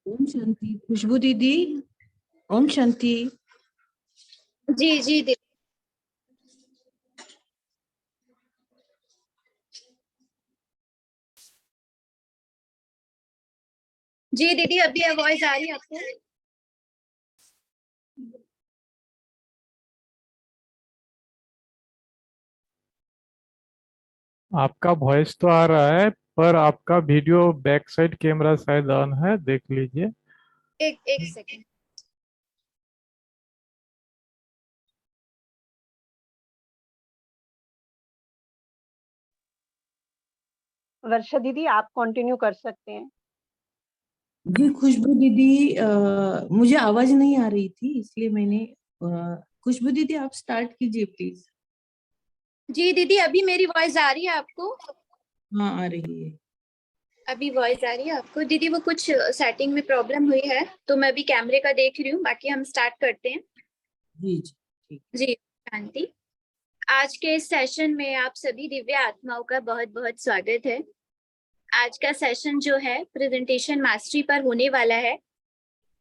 ओम शांति। खुशबू दीदी, ओम शांति। जी जी दीदी। जी दीदी, अभी आवाज आ रही है आपको? आपका वॉइस तो आ रहा है, पर आपका वीडियो बैक साइड कैमरा शायद ऑन है, देख लीजिए। एक सेकंड। वर्षा दीदी, आप कंटिन्यू कर सकते हैं। जी खुशबू दीदी, मुझे आवाज नहीं आ रही थी, इसलिए मैंने खुशबू दीदी आप स्टार्ट कीजिए प्लीज। जी दीदी, अभी मेरी वॉइस आ रही है आपको? हाँ, आ रही है। अभी वॉइस आ रही है आपको दीदी? वो कुछ सेटिंग में प्रॉब्लम हुई है, तो मैं अभी कैमरे का देख रही हूँ। बाकी हम स्टार्ट करते हैं। जी जी ठीक। जी शांति। आज के इस सेशन में आप सभी दिव्य आत्माओं का बहुत बहुत स्वागत है। आज का सेशन जो है प्रेजेंटेशन मास्टरी पर होने वाला है।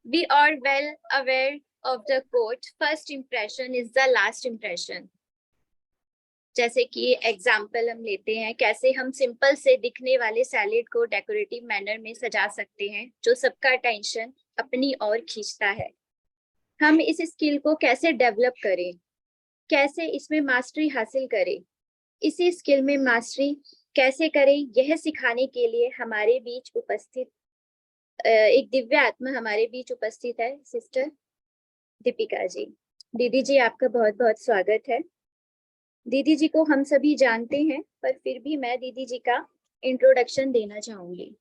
We are well aware of the quote, first impression is the last impression. जैसे कि एग्जाम्पल हम लेते हैं, कैसे हम सिंपल से दिखने वाले सैलेड को डेकोरेटिव मैनर में सजा सकते हैं जो सबका अटेंशन अपनी ओर खींचता है। हम इस स्किल को कैसे डेवलप करें, कैसे इसमें मास्टरी हासिल करें, इसी स्किल में मास्टरी कैसे करें, यह सिखाने के लिए हमारे बीच उपस्थित एक दिव्य आत्मा हमारे बीच उपस्थित है, सिस्टर दीपिका जी। दीदी जी, आपका बहुत बहुत स्वागत है। दीदी जी को हम सभी जानते हैं, पर फिर भी मैं दीदी जी का इंट्रोडक्शन देना चाहूंगी।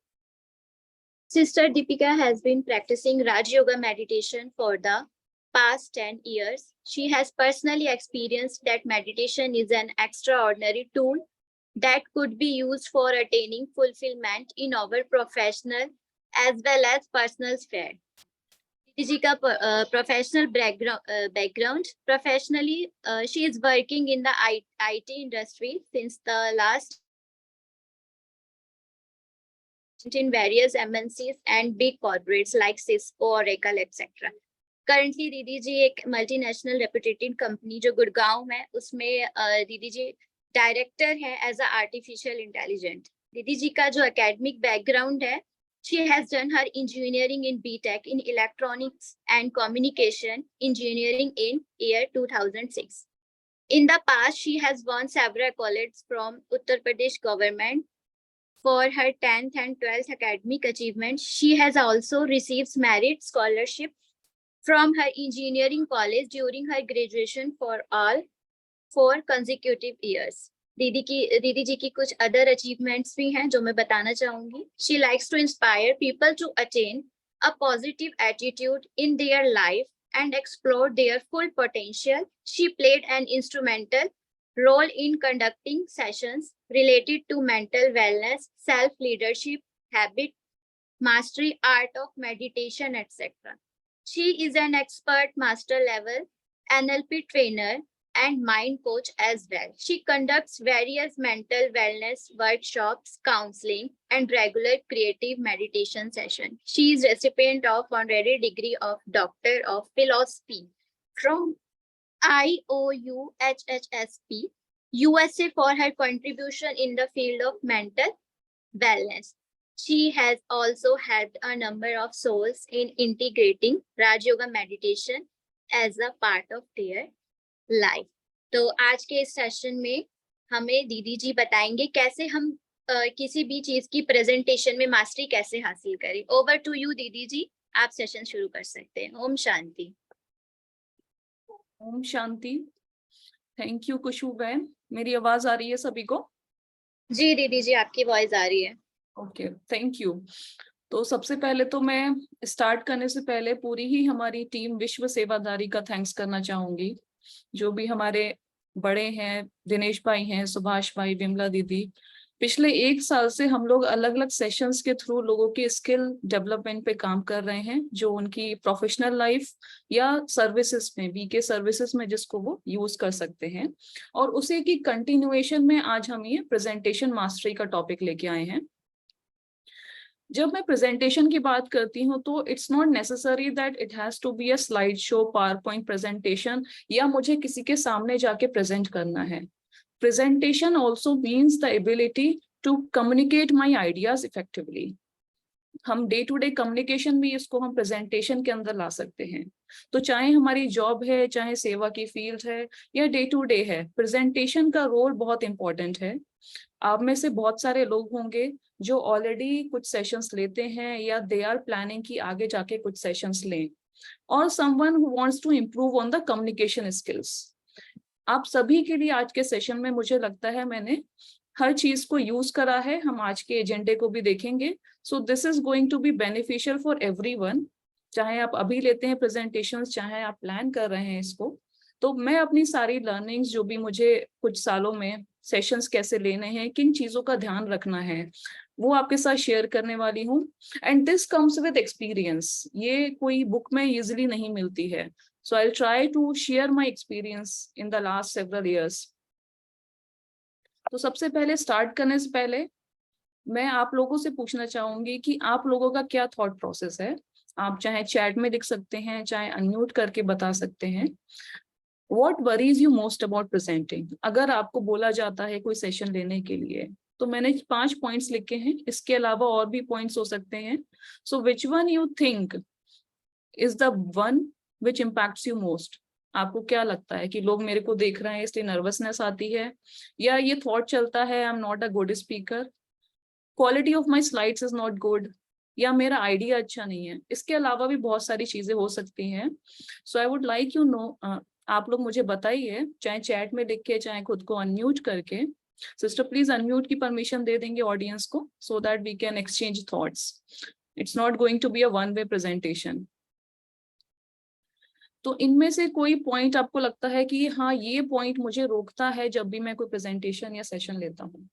Sister Deepika has been practicing Raj Yoga meditation for the past 10 years. She has personally experienced that meditation is an extraordinary tool that could be used for attaining fulfillment in our professional as well as personal sphere. जी का professional background, professionally she is working in the IT industry since the last in various MNCs and big corporates like Cisco, Oracle, etc. Currently दीदी जी एक multinational reputed company जो गुड़गांव में, उसमें दीदी जी director है as a artificial intelligent. दीदी जी का जो एकेडमिक बैकग्राउंड है, she has done her engineering in BTech in Electronics and Communication Engineering in year 2006. In the past, she has won several accolades from Uttar Pradesh government for her 10th and 12th academic achievements. She has also received merit scholarship from her engineering college during her graduation for all 4 consecutive years. दीदी जी की कुछ other achievements भी हैं जो मैं बताना चाहूंगी। She likes to inspire people to attain a positive attitude in their life and explore their full potential. She played an instrumental role in conducting sessions related to mental wellness, self-leadership, habit mastery, art of meditation, etc. She is an expert master level NLP trainer and mind coach as well. She conducts various mental wellness workshops, counseling, and regular creative meditation sessions. She is recipient of honorary degree of Doctor of Philosophy from IOUHHSP, USA for her contribution in the field of mental wellness. She has also helped a number of souls in integrating Raj Yoga meditation as a part of their life. तो आज के इस session में हमें दीदी जी बताएंगे कैसे हम किसी भी चीज की प्रेजेंटेशन में मास्टरी कैसे हासिल करें। ओवर टू यू दीदी जी, आप सेशन शुरू कर सकते हैं। ओम शांति। ओम शांति। थैंक यू खुशबू बहन। मेरी आवाज आ रही है सभी को? जी दीदी जी, आपकी वॉइस आ रही है। Okay, thank you. तो सबसे पहले तो मैं स्टार्ट करने से पहले पूरी ही हमारी टीम विश्व सेवाधारी का थैंक्स करना चाहूंगी। जो भी हमारे बड़े हैं, दिनेश भाई हैं, सुभाष भाई, विमला दीदी, पिछले 1 साल से हम लोग अलग अलग सेशंस के थ्रू लोगों की स्किल डेवलपमेंट पे काम कर रहे हैं, जो उनकी प्रोफेशनल लाइफ या सर्विसेज में, बीके सर्विसेज में जिसको वो यूज कर सकते हैं। और उसी की कंटिन्यूएशन में आज हम ये प्रेजेंटेशन मास्टरी का टॉपिक लेके आए हैं। जब मैं प्रेजेंटेशन की बात करती हूँ तो it's not necessary that it has to be a slide show, PowerPoint presentation, या मुझे किसी के सामने जाके प्रेजेंट करना है। Presentation also means the ability to communicate my ideas effectively. हम डे टू डे कम्युनिकेशन भी इसको हम प्रेजेंटेशन के अंदर ला सकते हैं। तो चाहे हमारी जॉब है, चाहे सेवा की फील्ड है, या डे टू डे है, प्रेजेंटेशन का रोल बहुत इंपॉर्टेंट है। आप में से बहुत सारे लोग होंगे जो ऑलरेडी कुछ सेशंस लेते हैं या दे आर प्लानिंग कि आगे जाके कुछ सेशंस लें, और someone who wants to improve on the communication skills. आप सभी के लिए आज के सेशन में मुझे लगता है मैंने हर चीज को यूज करा है। हम आज के एजेंडे को भी देखेंगे। So this is going to be beneficial for everyone, चाहे आप अभी लेते हैं प्रेजेंटेशंस, चाहे आप प्लान कर रहे हैं इसको। तो मैं अपनी सारी लर्निंग्स जो भी मुझे कुछ सालों में सेशंस कैसे लेने हैं, किन चीजों का ध्यान रखना है, वो आपके साथ शेयर करने वाली हूँ। And this comes with experience, ये कोई बुक में इजिली नहीं मिलती है। So I will try to share my experience in the last several years. तो सबसे पहले स्टार्ट करने से पहले मैं आप लोगों से पूछना चाहूंगी कि आप लोगों का क्या थॉट प्रोसेस है। आप चाहे चैट में लिख सकते हैं, चाहे अनम्यूट करके बता सकते हैं। What worries you most about presenting? अगर आपको बोला जाता है कोई सेशन लेने के लिए, तो मैंने 5 पॉइंट्स लिखे हैं, इसके अलावा और भी पॉइंट्स हो सकते हैं। So which one you think is the one which impacts you most? आपको क्या लगता है कि लोग मेरे को देख रहे हैं इसलिए नर्वसनेस आती है, या ये थॉट चलता है I am not a good speaker, quality of my slides is not good, या मेरा आइडिया अच्छा नहीं है। इसके अलावा भी बहुत सारी चीजें हो सकती हैं। So I would like you know, आप लोग मुझे बताइए, चाहे चैट में लिख के, चाहे खुद को अनम्यूट करके। सिस्टर प्लीज अनम्यूट की परमिशन दे देंगे ऑडियंस को, so that we can exchange thoughts. It's not going to be a one way presentation. तो इनमें से कोई पॉइंट आपको लगता है कि हाँ ये पॉइंट मुझे रोकता है जब भी मैं कोई प्रेजेंटेशन या सेशन लेता हूँ?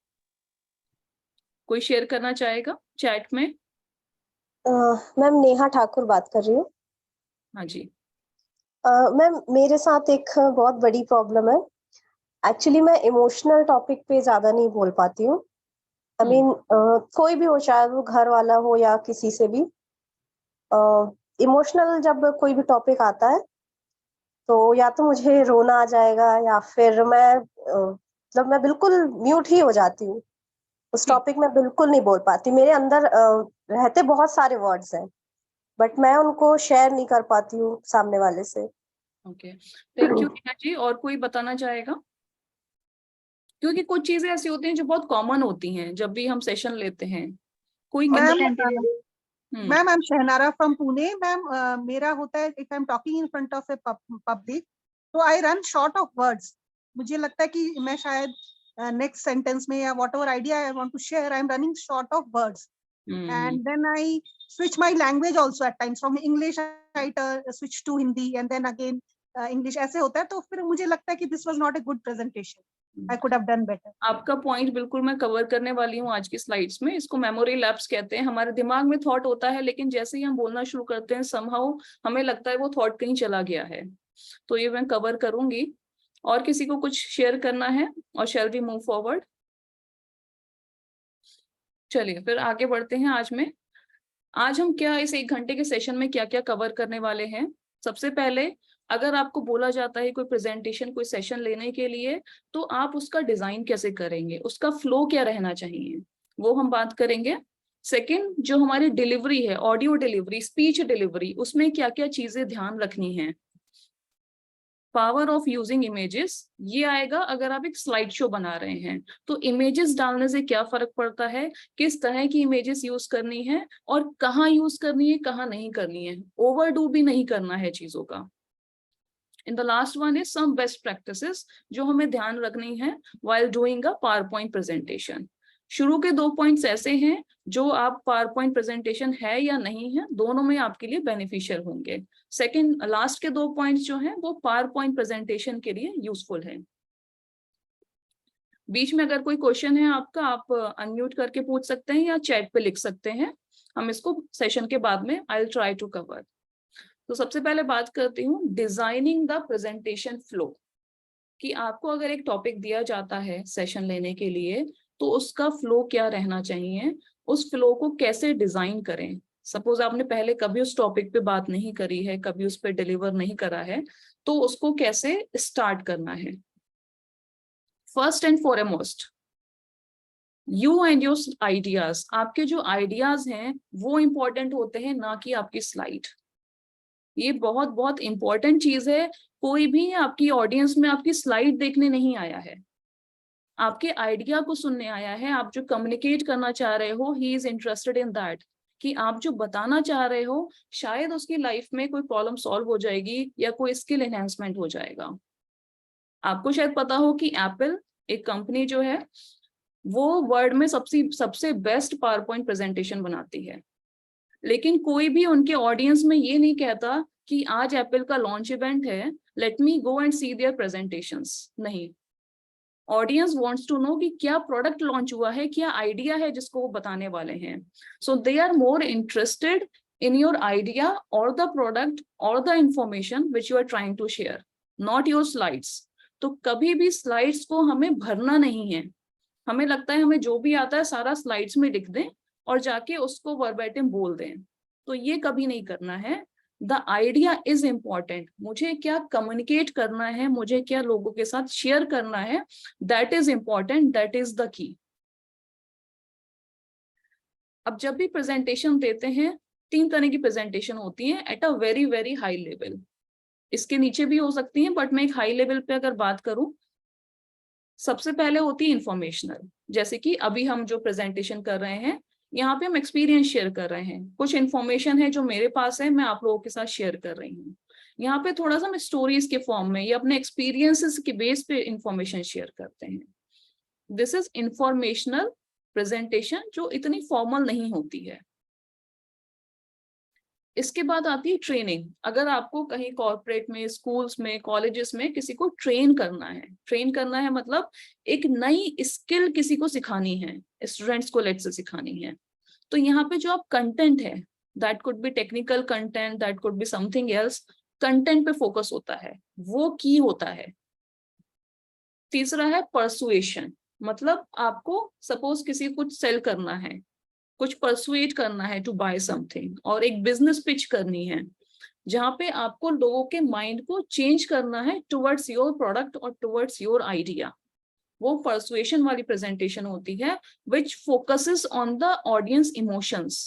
कोई शेयर करना चाहेगा चैट में? मैम नेहा ठाकुर बात कर रही हूँ। हाँ जी। मैम मेरे साथ एक बहुत बड़ी प्रॉब्लम है। एक्चुअली मैं इमोशनल टॉपिक पे ज्यादा नहीं बोल पाती हूँ। आई मीन कोई भी हो, चाहे वो घर वाला हो या किसी से भी। इमोशनल जब कोई भी टॉपिक आता है तो या तो मुझे रोना आ जाएगा, या फिर मैं मैं बिल्कुल म्यूट ही हो जाती हूँ। उस टॉपिक में बिल्कुल नहीं बोल पाती। मेरे अंदर रहते बहुत सारे वर्ड्स हैं, बट मैं उनको शेयर नहीं कर पाती हूँ सामने वाले से। Okay, thank you Neha ji. और कोई बताना चाहेगा? क्योंकि कुछ चीजें ऐसी होती हैं जो बहुत कॉमन होती हैं जब भी हम सेशन लेते हैं। कोई ma'am I am Shahnara from Pune. Ma'am मेरा होता है, if I am talking in front of a public, तो I run short of words. मुझे लगता है कि मैं शायद नेक्स्ट सेंटेंस में या whatever idea I want to share, I am running short of words. And then I switch my language also at times, from English I switch to Hindi and then again English, ऐसे होता है। तो फिर मुझे लगता है कि this was not a good presentation, I could have done better। आपका पॉइंट बिल्कुल मैं कवर करने वाली हूँ आज की स्लाइड्स में। इसको मेमोरी लैप्स कहते हैं। हमारे दिमाग में थॉट होता है, लेकिन जैसे ही हम बोलना शुरू करते हैं समहाउ हमें लगता है वो थॉट कहीं चला गया है। तो ये मैं कवर करूंगी। और किसी को कुछ शेयर करना है, और शैल वी मूव फॉरवर्ड? चलिए फिर आगे बढ़ते हैं। आज हम क्या इस 1 घंटे के सेशन में क्या क्या कवर करने वाले हैं। सबसे पहले, अगर आपको बोला जाता है कोई प्रेजेंटेशन, कोई सेशन लेने के लिए, तो आप उसका डिजाइन कैसे करेंगे, उसका फ्लो क्या रहना चाहिए, वो हम बात करेंगे। सेकंड, जो हमारी डिलीवरी है, ऑडियो डिलीवरी, स्पीच डिलीवरी, उसमें क्या क्या चीजें ध्यान रखनी है। पावर ऑफ यूजिंग इमेजेस, ये आएगा अगर आप एक स्लाइड शो बना रहे हैं तो इमेजेस डालने से क्या फर्क पड़ता है, किस तरह की इमेजेस यूज करनी है, और कहाँ यूज करनी है, कहाँ नहीं करनी है। ओवरडू भी नहीं करना है चीजों का। In the last one is some best practices जो हमें ध्यान रखनी है while doing a PowerPoint presentation. शुरू के 2 पॉइंट्स ऐसे हैं जो आप पावर पॉइंट प्रेजेंटेशन है या नहीं है, दोनों में आपके लिए बेनिफिशियल होंगे। सेकंड, लास्ट के 2 पॉइंट्स जो हैं वो पावर पॉइंट प्रेजेंटेशन के लिए यूजफुल है। बीच में अगर कोई क्वेश्चन है आपका, आप अनम्यूट करके पूछ सकते हैं या चैट पे लिख सकते हैं। हम इसको सेशन के बाद में I will try to cover. तो सबसे पहले बात करती हूँ डिजाइनिंग द प्रेजेंटेशन फ्लो, कि आपको अगर एक टॉपिक दिया जाता है सेशन लेने के लिए तो उसका फ्लो क्या रहना चाहिए, उस फ्लो को कैसे डिजाइन करें। सपोज आपने पहले कभी उस टॉपिक पे बात नहीं करी है, कभी उस पे डिलीवर नहीं करा है, तो उसको कैसे स्टार्ट करना है। First and foremost, you and your ideas, आपके जो आइडियाज हैं वो इंपॉर्टेंट होते हैं, ना कि आपकी स्लाइड। ये बहुत बहुत इंपॉर्टेंट चीज है। कोई भी आपकी ऑडियंस में आपकी स्लाइड देखने नहीं आया है, आपके आइडिया को सुनने आया है। आप जो कम्युनिकेट करना चाह रहे हो, he is interested in that, कि आप जो बताना चाह रहे हो शायद उसकी लाइफ में कोई प्रॉब्लम सॉल्व हो जाएगी या कोई स्किल एनहेंसमेंट हो जाएगा। आपको शायद पता हो कि एप्पल एक कंपनी जो है वो वर्ल्ड में सबसे बेस्ट पावर पॉइंट प्रेजेंटेशन बनाती है, लेकिन कोई भी उनके ऑडियंस में ये नहीं कहता कि आज एप्पल का लॉन्च इवेंट है, let me go and see their presentations. नहीं, ऑडियंस वांट्स टू नो कि क्या प्रोडक्ट लॉन्च हुआ है, क्या आइडिया है जिसको वो बताने वाले हैं। So they are more interested in your idea और द प्रोडक्ट और the information which you are trying to share, not your slides. तो कभी भी स्लाइड्स को हमें भरना नहीं है। हमें लगता है हमें जो भी आता है सारा स्लाइड्स में लिख दें और जाके उसको वर्बेटिम बोल दें, तो ये कभी नहीं करना है। द आइडिया इज इम्पॉर्टेंट, मुझे क्या कम्युनिकेट करना है, मुझे क्या लोगों के साथ शेयर करना है, that is important, that is the key. अब जब भी प्रेजेंटेशन देते हैं, 3 तरह की प्रेजेंटेशन होती है at a very very high level. इसके नीचे भी हो सकती है, बट मैं एक हाई लेवल पे अगर बात करूं, सबसे पहले होती है इंफॉर्मेशनल। जैसे कि अभी हम जो प्रेजेंटेशन कर रहे हैं, यहाँ पे हम एक्सपीरियंस शेयर कर रहे हैं, कुछ इन्फॉर्मेशन है जो मेरे पास है, मैं आप लोगों के साथ शेयर कर रही हूँ। यहाँ पे थोड़ा सा हम स्टोरीज के फॉर्म में या अपने एक्सपीरियंसेस के बेस पे इंफॉर्मेशन शेयर करते हैं। दिस इज इंफॉर्मेशनल प्रेजेंटेशन, जो इतनी फॉर्मल नहीं होती है। इसके बाद आती है ट्रेनिंग। अगर आपको कहीं कॉर्पोरेट में, स्कूल्स में, कॉलेजेस में किसी को ट्रेन करना है मतलब एक नई स्किल किसी को सिखानी है, स्टूडेंट्स को लेट से सिखानी है, तो यहाँ पे जो आप कंटेंट है, that could B technical content, that could be something else, content पे फोकस होता है, वो की होता है। तीसरा है परसुएशन, मतलब आपको सपोज किसी को कुछ सेल करना है, कुछ परसुएट करना है टू बाय समथिंग, और एक बिजनेस पिच करनी है जहां पे आपको लोगों के माइंड को चेंज करना है टुवर्ड्स योर प्रोडक्ट और टुवर्ड्स योर आइडिया। वो परसुएशन वाली प्रेजेंटेशन होती है which focuses on the audience emotions.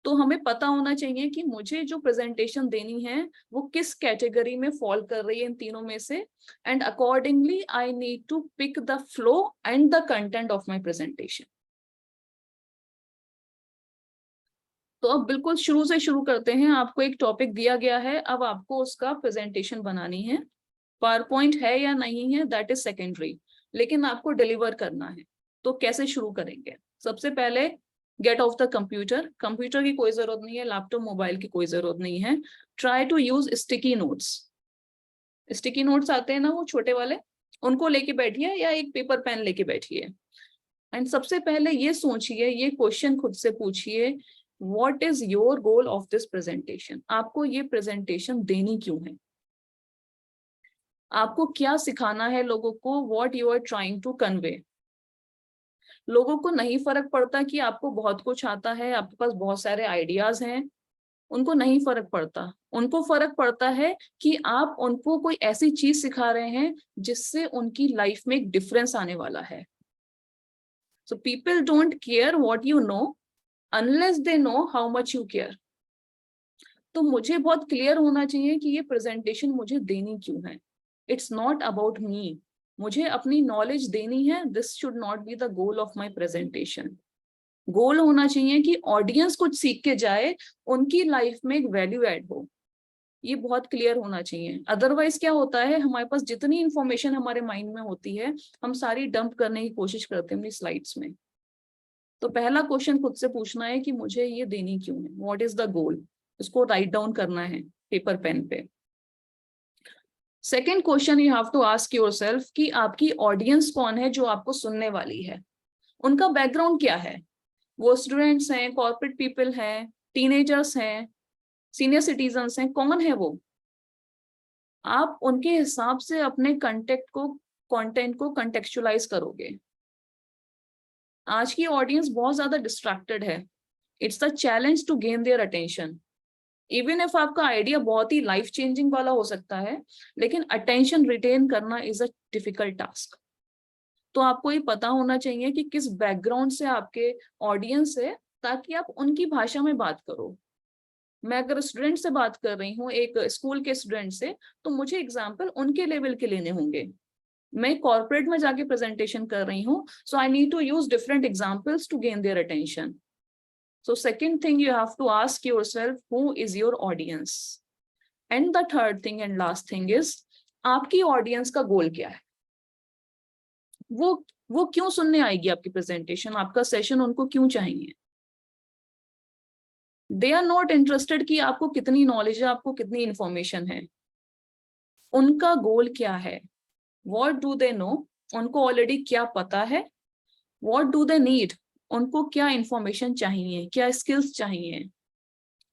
तो हमें पता होना चाहिए कि मुझे जो प्रेजेंटेशन देनी है वो किस कैटेगरी में फॉल कर रही है इन तीनों में से, and accordingly I need to pick the flow and the content of my presentation. तो अब बिल्कुल शुरू से शुरू करते हैं। आपको एक टॉपिक दिया गया है, अब आपको उसका प्रेजेंटेशन बनानी है। पावर पॉइंट है या नहीं है दैट इज सेकेंडरी, लेकिन आपको डिलीवर करना है। तो कैसे शुरू करेंगे? सबसे पहले get off the computer. Computer की कोई जरूरत नहीं है, लैपटॉप मोबाइल की कोई जरूरत नहीं है। Try to use sticky notes. Sticky notes आते हैं ना वो छोटे वाले, उनको लेके बैठिए या एक पेपर पेन लेके बैठिए। एंड सबसे पहले ये सोचिए, ये क्वेश्चन खुद से पूछिए, What is your goal of this presentation? आपको ये प्रेजेंटेशन देनी क्यों है? आपको क्या सिखाना है लोगों को? What you are trying to convey? लोगों को नहीं फर्क पड़ता कि आपको बहुत कुछ आता है, आपके पास बहुत सारे आइडियाज हैं, उनको नहीं फर्क पड़ता। उनको फर्क पड़ता है कि आप उनको कोई ऐसी चीज सिखा रहे हैं जिससे उनकी लाइफ में एक डिफरेंस आने वाला है। So people don't care what you know unless they know how much you care. तो मुझे बहुत क्लियर होना चाहिए कि ये प्रेजेंटेशन मुझे देनी क्यों है। इट्स नॉट अबाउट मी, मुझे अपनी नॉलेज देनी है। This should not be the goal of my presentation. Goal होना चाहिए कि ऑडियंस कुछ सीख के जाए, उनकी लाइफ में एक वैल्यू ऐड हो। ये बहुत क्लियर होना चाहिए। अदरवाइज क्या होता है, हमारे पास जितनी इंफॉर्मेशन हमारे माइंड में होती है, हम सारी डंप करने की कोशिश करते हैं अपनी स्लाइड्स में। तो पहला क्वेश्चन खुद से पूछना है कि मुझे ये देनी क्यों है, व्हाट इज द गोल। इसको राइट डाउन करना है पेपर पेन पे। Second question you have to ask yourself कि आपकी ऑडियंस कौन है जो आपको सुनने वाली है, उनका बैकग्राउंड क्या है। वो स्टूडेंट्स हैं, कॉर्पोरेट पीपल हैं, टीनेजर्स हैं, सीनियर सिटीजन्स हैं, कौन है वो। आप उनके हिसाब से अपने कंटेंट को कंटेक्चुअलाइज करोगे। आज की ऑडियंस बहुत ज्यादा डिस्ट्रैक्टेड है. It's the challenge to gain their attention. Even if आपका आइडिया बहुत ही लाइफ चेंजिंग वाला हो सकता है, लेकिन अटेंशन रिटेन करना इज अ डिफिकल्ट टास्क. तो आपको ये पता होना चाहिए कि किस बैकग्राउंड से आपके ऑडियंस है, ताकि आप उनकी भाषा में बात करो. मैं अगर स्टूडेंट से बात कर रही हूँ, एक स्कूल के स्टूडेंट से, तो मुझे एग्जाम्पल उनके लेवल के लेने होंगे. मैं कॉर्पोरेट में जाके प्रेजेंटेशन कर रही हूँ, so I need to use different examples to gain their attention. So second thing, you have to ask yourself, who is your audience? And the third thing and last thing is, आपकी audience का गोल क्या है? वो क्यों सुनने आएगी आपकी presentation, आपका सेशन उनको क्यों चाहिए? They are not interested कि आपको कितनी नॉलेज है, आपको कितनी इंफॉर्मेशन है. उनका गोल क्या है? What do they know? उनको ऑलरेडी क्या पता है? What do they need? उनको क्या इंफॉर्मेशन चाहिए, क्या स्किल्स चाहिए?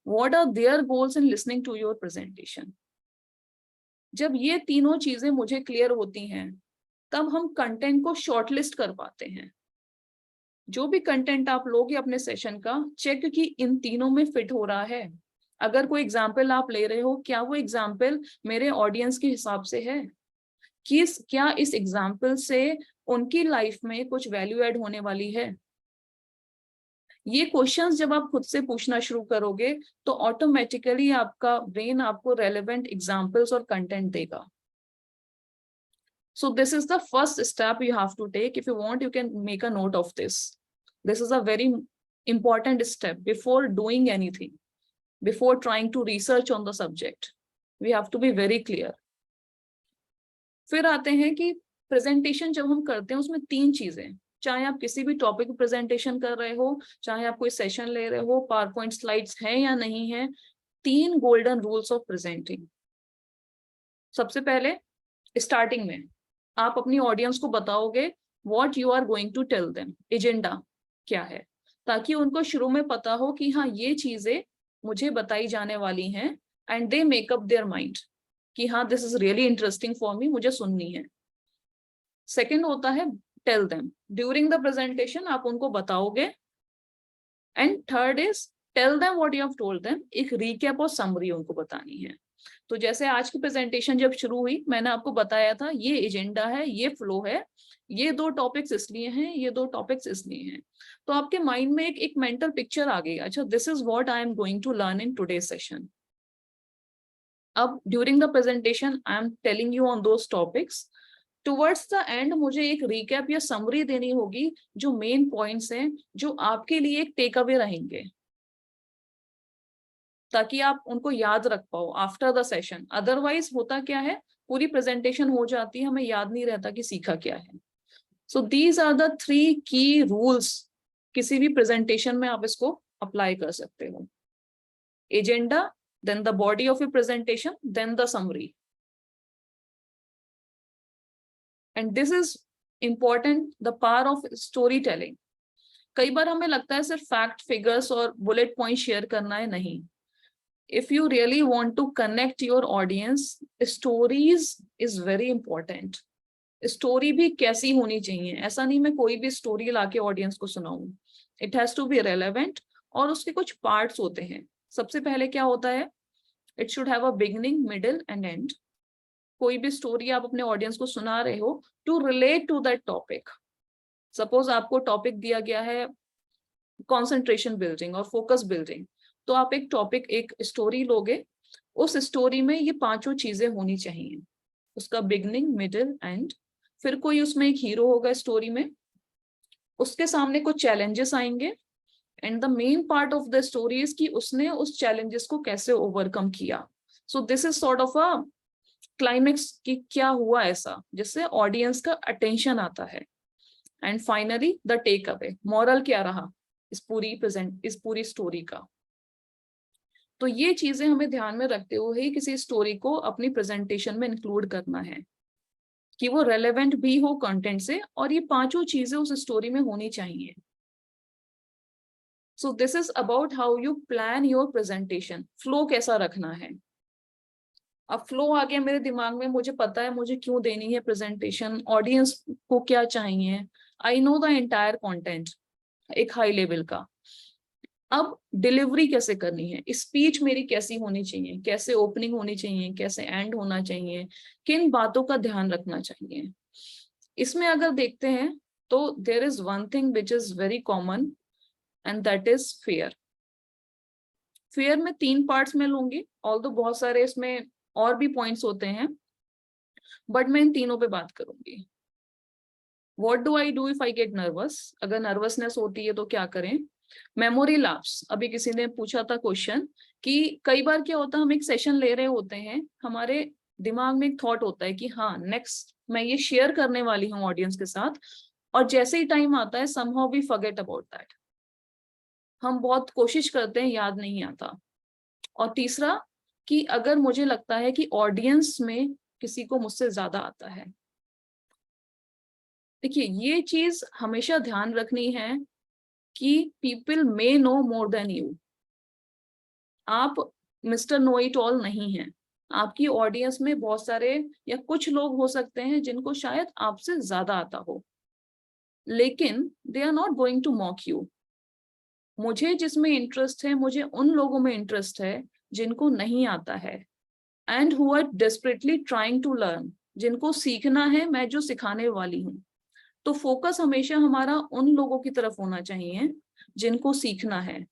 What are their goals in listening to your presentation? जब ये तीनों चीजें मुझे क्लियर होती हैं, तब हम कंटेंट को शॉर्टलिस्ट कर पाते हैं. जो भी कंटेंट आप लोगे अपने सेशन का, चेक कि इन तीनों में फिट हो रहा है. अगर कोई एग्जाम्पल आप ले रहे हो, क्या वो एग्जाम्पल मेरे ऑडियंस के हिसाब से है? क्या इस एग्जाम्पल से उनकी लाइफ में कुछ वैल्यू ऐड होने वाली है? ये क्वेश्चंस जब आप खुद से पूछना शुरू करोगे, तो ऑटोमेटिकली आपका ब्रेन आपको रेलेवेंट एग्जांपल्स और कंटेंट देगा. So this is the first step you have to take. If you want, you can make a note of this. This is a very important step before doing anything, before trying to research on the subject. We have to be very clear. फिर आते हैं कि presentation जब हम करते हैं, उसमें 3 चीजें, चाहे आप किसी भी टॉपिक पे प्रेजेंटेशन कर रहे हो, चाहे आप कोई सेशन ले रहे हो, पावर पॉइंट स्लाइड्स हैं या नहीं है, 3 गोल्डन रूल्स ऑफ प्रेजेंटिंग. सबसे पहले, स्टार्टिंग में आप अपनी ऑडियंस को बताओगे what you are going to tell them, agenda क्या है, ताकि उनको शुरू में पता हो कि हाँ, ये चीजें मुझे बताई जाने वाली हैं, and they make up their mind कि हाँ, this is really interesting for me, मुझे सुननी है. सेकेंड होता है tell them. During the presentation आप उनको बताओगे. And third is tell them what you have told them. एक रीकैप और समरी उनको बतानी है. तो जैसे आज की प्रेजेंटेशन जब शुरू हुई, मैंने आपको बताया था ये एजेंडा है, ये फ्लो है, ये 2 टॉपिक्स इसलिए हैं, ये 2 टॉपिक्स इसलिए हैं. तो आपके माइंड में एक मेंटल पिक्चर आ गई. अच्छा, this is what I am going to learn in today session. अब during the presentation I am telling you on those topics. Towards the end मुझे एक रिकैप या समरी देनी होगी, जो मेन पॉइंट्स हैं, जो आपके लिए एक टेक अवे रहेंगे, ताकि आप उनको याद रख पाओ आफ्टर द सेशन. अदरवाइज होता क्या है, पूरी प्रेजेंटेशन हो जाती है, हमें याद नहीं रहता कि सीखा क्या है. सो दीज आर द 3 की रूल्स. किसी भी प्रेजेंटेशन में आप इसको अप्लाई कर सकते हो. Agenda, then the body of a presentation, then the summary. And this is important, the power of storytelling. कई बार हमें लगता है सिर्फ फैक्ट, फिगर्स और बुलेट पॉइंट शेयर करना है. नहीं, if you really want to connect your audience, stories is very important. Story भी कैसी होनी चाहिए, ऐसा नहीं मैं कोई भी स्टोरी लाके ऑडियंस को सुनाऊं. It has to be relevant, और उसके कुछ पार्ट्स होते हैं. सबसे पहले क्या होता है, it should have a beginning, middle and and. कोई भी स्टोरी आप अपने ऑडियंस को सुना रहे हो to relate to that topic. Suppose आपको टॉपिक दिया गया है कंसंट्रेशन बिल्डिंग और फोकस बिल्डिंग, तो आप एक टॉपिक, एक स्टोरी लोगे. उस स्टोरी में ये 5 चीजें होनी चाहिए, उसका बिगिनिंग, मिडिल, एंड. फिर कोई उसमें एक हीरो होगा स्टोरी में, उसके सामने कुछ चैलेंजेस आएंगे, and the main part of the story is कि उसने उस चैलेंजेस को कैसे ओवरकम किया. सो this is sort of a climax कि क्या हुआ ऐसा जिससे ऑडियंस का अटेंशन आता है. And finally the takeaway, moral क्या रहा इस पूरी स्टोरी का. तो ये चीजें हमें ध्यान में रखते हुए किसी स्टोरी को अपनी प्रेजेंटेशन में इंक्लूड करना है कि वो रेलेवेंट भी हो कंटेंट से, और ये 5 चीजें उस स्टोरी में होनी चाहिए. सो this is about how you plan your presentation. Flow कैसा रखना है. अब फ्लो आ गया मेरे दिमाग में, मुझे पता है मुझे क्यों देनी है प्रेजेंटेशन, ऑडियंस को क्या चाहिए, I know the entire content. एक हाई लेवल का। अब डिलीवरी कैसे करनी है, स्पीच मेरी कैसी होनी चाहिए, कैसे ओपनिंग होनी चाहिए, कैसे एंड होना चाहिए, किन बातों का ध्यान रखना चाहिए। इसमें अगर देखते हैं तो there is one thing which is very common and that is fear. Fear में 3 पार्ट्स में लूंगी, ऑल्दो बहुत सारे इसमें और भी पॉइंट्स होते हैं, बट मैं इन तीनों पे बात करूंगी। What do I do if I get nervous? अगर नर्वसनेस होती है तो क्या करें? मेमोरी लैप्स, अभी किसी ने पूछा था क्वेश्चन कि कई बार क्या होता है, हम एक सेशन ले रहे होते हैं, हमारे दिमाग में एक थॉट होता है कि हाँ नेक्स्ट मैं ये शेयर करने वाली हूँ ऑडियंस के साथ, और जैसे ही टाइम आता है somehow we forget about that। हम बहुत कोशिश करते हैं, याद नहीं आता। और तीसरा कि अगर मुझे लगता है कि ऑडियंस में किसी को मुझसे ज्यादा आता है, देखिए ये चीज हमेशा ध्यान रखनी है कि people may know more than you. आप मिस्टर नो इट ऑल नहीं हैं। आपकी ऑडियंस में बहुत सारे या कुछ लोग हो सकते हैं जिनको शायद आपसे ज्यादा आता हो, लेकिन they are not going to mock you. मुझे जिसमें इंटरेस्ट है, मुझे उन लोगों में इंटरेस्ट है जिनको नहीं आता है, and who are desperately trying to learn, जिनको सीखना है, मैं जो सिखाने वाली हूँ। तो फोकस हमेशा हमारा उन लोगों की तरफ होना चाहिए जिनको सीखना है।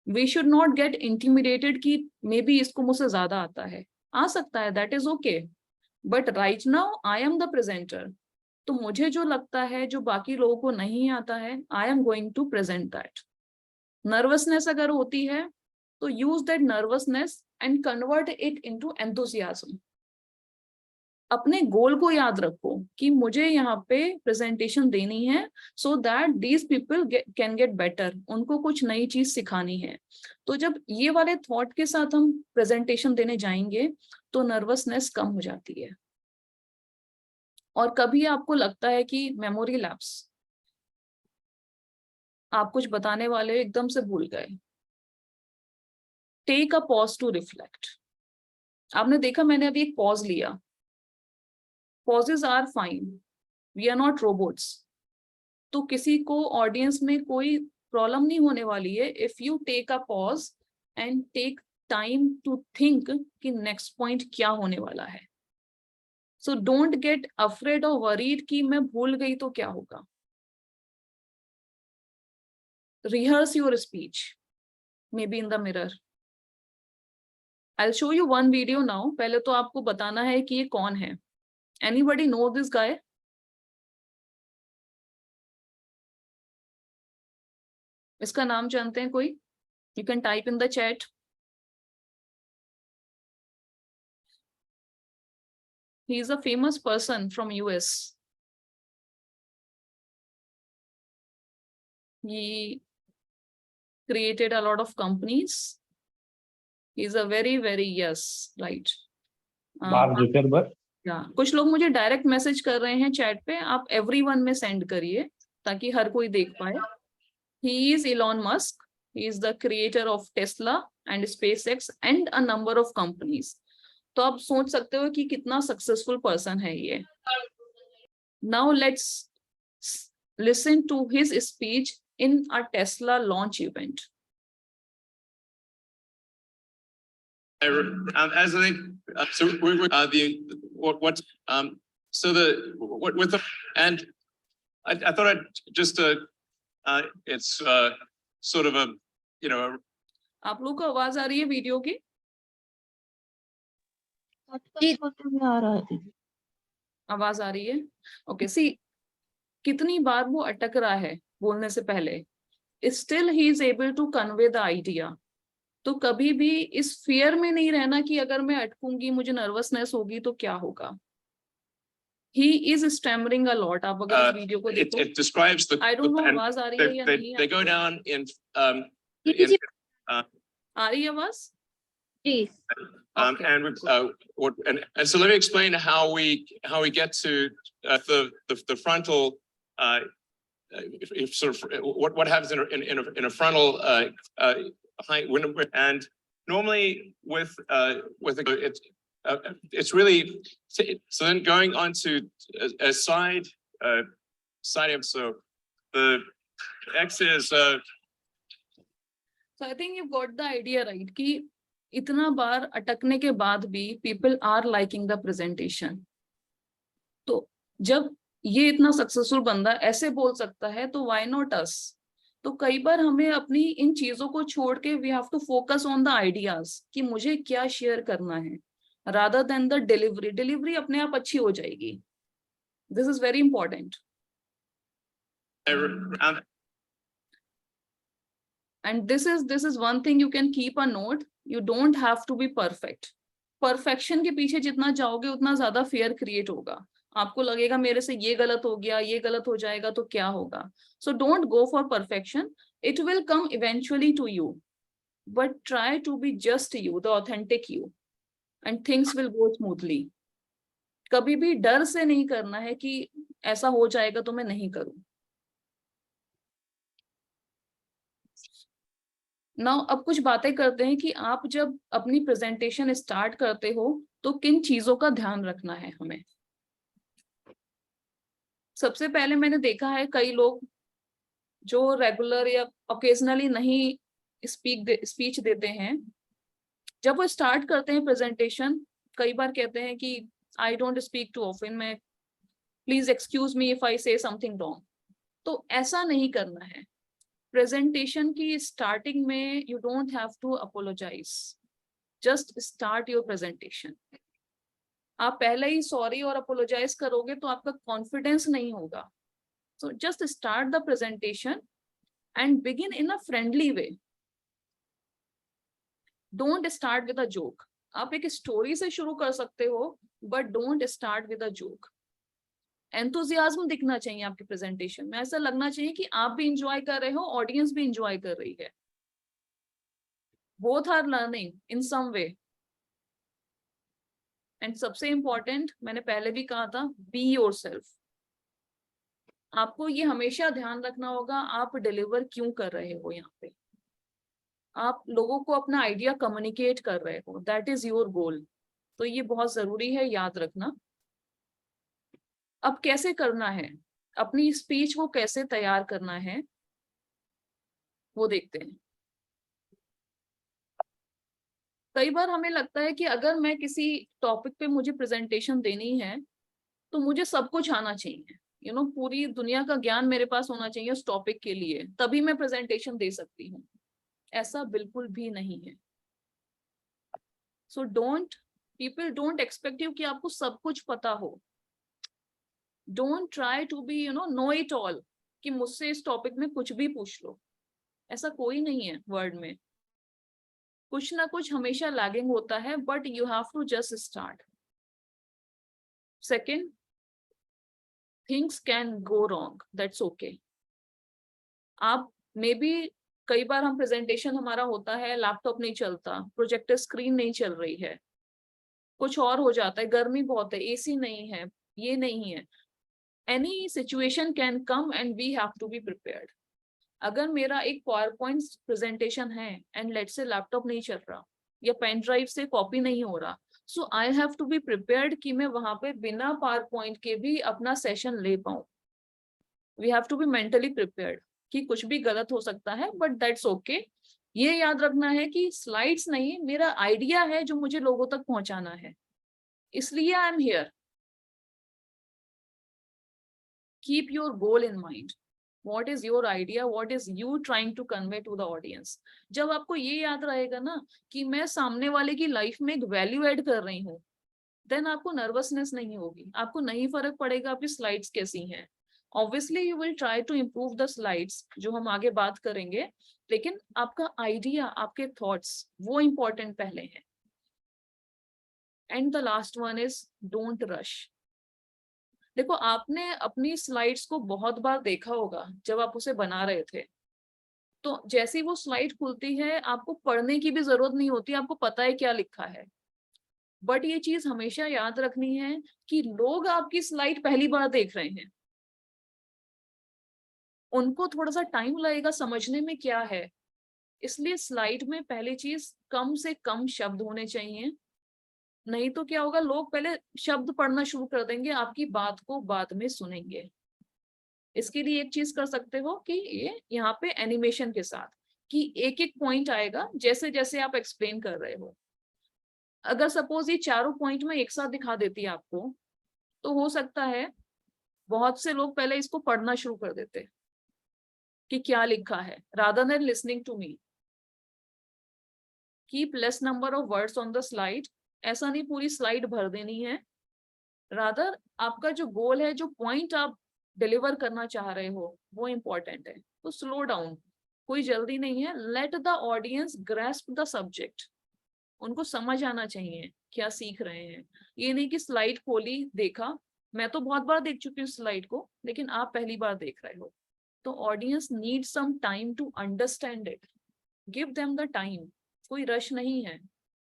We should not get intimidated कि मे बी इसको मुझसे ज्यादा आता है, आ सकता है, that is okay, but right now I am the presenter. तो मुझे जो लगता है, जो बाकी लोगों को नहीं आता है, I am going to present that. Nervousness अगर होती है तो use that nervousness and convert it into enthusiasm. अपने गोल को याद रखो कि मुझे यहाँ पे प्रेजेंटेशन देनी है so that these people can get better, उनको कुछ नई चीज सिखानी है। तो जब ये वाले थॉट के साथ हम प्रेजेंटेशन देने जाएंगे तो नर्वसनेस कम हो जाती है। और कभी आपको लगता है कि मेमोरी लैप्स, आप कुछ बताने वाले एकदम से भूल गए, take a pause to reflect. आपने देखा मैंने अभी एक पॉज लिया, pauses are fine, we are not robots. तो किसी को ऑडियंस में कोई प्रॉब्लम नहीं होने वाली है if you take a pause and take time to think कि नेक्स्ट पॉइंट क्या होने वाला है। सो डोंट गेट अफ्रेड और वरीड कि मैं भूल गई तो क्या होगा। Rehearse your speech, maybe in the mirror. I'll show you one video now। पहले तो आपको बताना है कि ये कौन है। Anybody know this guy? इसका नाम जानते हैं कोई? You can type in the chat। He is a famous person from US। He created a lot of companies। He is a very yes right। Mark Zuckerberg. कुछ लोग मुझे direct message कर रहे हैं चैट पे, आप एवरीवन में send करिए ताकि हर कोई देख पाए। He is Elon Musk। He is the creator of Tesla and SpaceX and a number of companies। तो आप सोच सकते हो कि कितना सक्सेसफुल पर्सन है ये। Now let's listen to his speech in a Tesla launch event। As I think, so we're what so the what with the, and I thought I'd just it's sort of a, you know, आप लोग को आवाज आ रही है video की? आ रहा है, आवाज आ रही है? ओके, सी कितनी बार वो अटक रहा है बोलने से पहले, still he is able to convey the idea. तो कभी भी इस फियर में नहीं रहना कि अगर मैं अटकूंगी, मुझे नर्वसनेस होगी तो क्या होगा। He is stammering a lot। आप अगर इस वीडियो को देखो, it describes the, I don't know आवाज आ रही है या नहीं। they go down in आ रही है आवाज? Please। Okay. And so let me explain how we get to the frontal if sort of what happens in a frontal and normally with it's really so then going on to a side so X is So I think you've got the idea right कि इतना बार अटकने के बाद भी people are liking the presentation. तो जब ये इतना successful बंदा ऐसे बोल सकता है तो why not us? तो कई बार हमें अपनी इन चीजों को छोड़ के we have to focus on the ideas कि मुझे क्या शेयर करना है rather than the delivery. Delivery अपने आप अच्छी हो जाएगी. This is very important. And this is one thing you can keep a note. You don't have to be perfect. Perfection के पीछे जितना जाओगे उतना ज्यादा fear create होगा. आपको लगेगा मेरे से ये गलत हो गया, ये गलत हो जाएगा तो क्या होगा. So don't go for perfection. It will come eventually to you. But try to be just you, the authentic you. And things will go smoothly. कभी भी डर से नहीं करना है कि ऐसा हो जाएगा तो मैं नहीं करूं. नाउ अब कुछ बातें करते हैं कि आप जब अपनी प्रेजेंटेशन स्टार्ट करते हो तो किन चीजों का ध्यान रखना है हमें. सबसे पहले मैंने देखा है कई लोग जो रेगुलर या ओकेजनली नहीं स्पीच देते हैं, जब वो स्टार्ट करते हैं प्रेजेंटेशन कई बार कहते हैं कि I don't speak too often, मैं please excuse me if I say something wrong. तो ऐसा नहीं करना है. प्रेजेंटेशन की स्टार्टिंग में you don't have to apologise, just start your presentation. आप पहले ही सॉरी और अपोलोजाइज करोगे तो आपका कॉन्फिडेंस नहीं होगा. So just start the presentation and begin in a friendly way. Don't start with a joke. आप एक स्टोरी से शुरू कर सकते हो but don't start with a joke. Enthusiasm दिखना चाहिए आपकी प्रेजेंटेशन में. ऐसा लगना चाहिए कि आप भी इंजॉय कर रहे हो, ऑडियंस भी इंजॉय कर रही है. Both are learning in some way. And सबसे इंपॉर्टेंट मैंने पहले भी कहा था, बी योरसेल्फ. आपको ये हमेशा ध्यान रखना होगा आप डिलीवर क्यों कर रहे हो. यहाँ पे आप लोगों को अपना आइडिया कम्युनिकेट कर रहे हो, दैट इज योर गोल. तो ये बहुत जरूरी है, याद रखना. अब कैसे करना है, अपनी स्पीच को कैसे तैयार करना है वो देखते हैं. कई बार हमें लगता है कि अगर मैं किसी टॉपिक पे मुझे प्रेजेंटेशन देनी है तो मुझे सब कुछ आना चाहिए. पूरी दुनिया का ज्ञान मेरे पास होना चाहिए उस टॉपिक के लिए, तभी मैं प्रेजेंटेशन दे सकती हूँ. ऐसा बिल्कुल भी नहीं है. So people don't expect you कि आपको सब कुछ पता हो. Don't try to be know it all, कि मुझसे इस टॉपिक में कुछ भी पूछ लो. ऐसा कोई नहीं है वर्ल्ड में. कुछ ना कुछ हमेशा लैगिंग होता है, but you have to just start. Second, things can go wrong, that's okay. आप मे बी कई बार हम प्रेजेंटेशन हमारा होता है, लैपटॉप नहीं चलता, प्रोजेक्टर स्क्रीन नहीं चल रही है, कुछ और हो जाता है, गर्मी बहुत है, एसी नहीं है, ये नहीं है. Any situation can come and we have to be prepared. अगर मेरा एक PowerPoint presentation है and let's say लैपटॉप नहीं चल रहा या पेन ड्राइव से कॉपी नहीं हो रहा, so I have to be prepared कि मैं वहां पे बिना PowerPoint के भी अपना सेशन ले पाऊं. We have to be mentally prepared कि कुछ भी गलत हो सकता है, but that's okay. ये याद रखना है कि स्लाइड्स नहीं, मेरा आइडिया है जो मुझे लोगों तक पहुंचाना है, इसलिए I am here. Keep your goal in mind. What is your idea? What is you trying to convey to the audience? जब आपको ये याद रहेगा ना कि मैं सामने वाले की लाइफ में एक वैल्यू ऐड कर रही हूँ, देन आपको नर्वसनेस नहीं होगी. आपको नहीं फर्क पड़ेगा आपकी स्लाइड्स कैसी हैं. Obviously you will try to improve the slides, जो हम आगे बात करेंगे, लेकिन आपका आइडिया, आपके थॉट्स, वो इम्पोर्टेंट पहले है. And the last one is don't rush. देखो, आपने अपनी स्लाइड्स को बहुत बार देखा होगा जब आप उसे बना रहे थे, तो जैसी वो स्लाइड खुलती है आपको पढ़ने की भी जरूरत नहीं होती, आपको पता है क्या लिखा है. बट ये चीज हमेशा याद रखनी है कि लोग आपकी स्लाइड पहली बार देख रहे हैं, उनको थोड़ा सा टाइम लगेगा समझने में क्या है. इसलिए स्लाइड में पहली चीज कम से कम शब्द होने चाहिए. नहीं तो क्या होगा, लोग पहले शब्द पढ़ना शुरू कर देंगे, आपकी बात को बाद में सुनेंगे. इसके लिए एक चीज कर सकते हो कि ये यहाँ पे एनिमेशन के साथ कि एक एक पॉइंट आएगा जैसे जैसे आप एक्सप्लेन कर रहे हो। अगर सपोज ये चारों पॉइंट में एक साथ दिखा देती है आपको, तो हो सकता है बहुत से लोग पहले इसको पढ़ना शुरू कर देते कि क्या लिखा है, rather than listening to me. Keep less number of words on the slide. ऐसा नहीं पूरी स्लाइड भर देनी है, रादर आपका जो गोल है, जो पॉइंट आप डिलीवर करना चाह रहे हो, वो इम्पोर्टेंट है। तो स्लो डाउन, कोई जल्दी नहीं है। Let the audience grasp the subject. उनको समझ आना चाहिए क्या सीख रहे हैं। ये नहीं कि स्लाइड खोली देखा, मैं तो बहुत बार देख चुकी हूँ स्लाइड को, लेकिन आप पहली बार देख रहे हो। तो audience need some time to understand it. Give them the time. कोई रश नहीं है।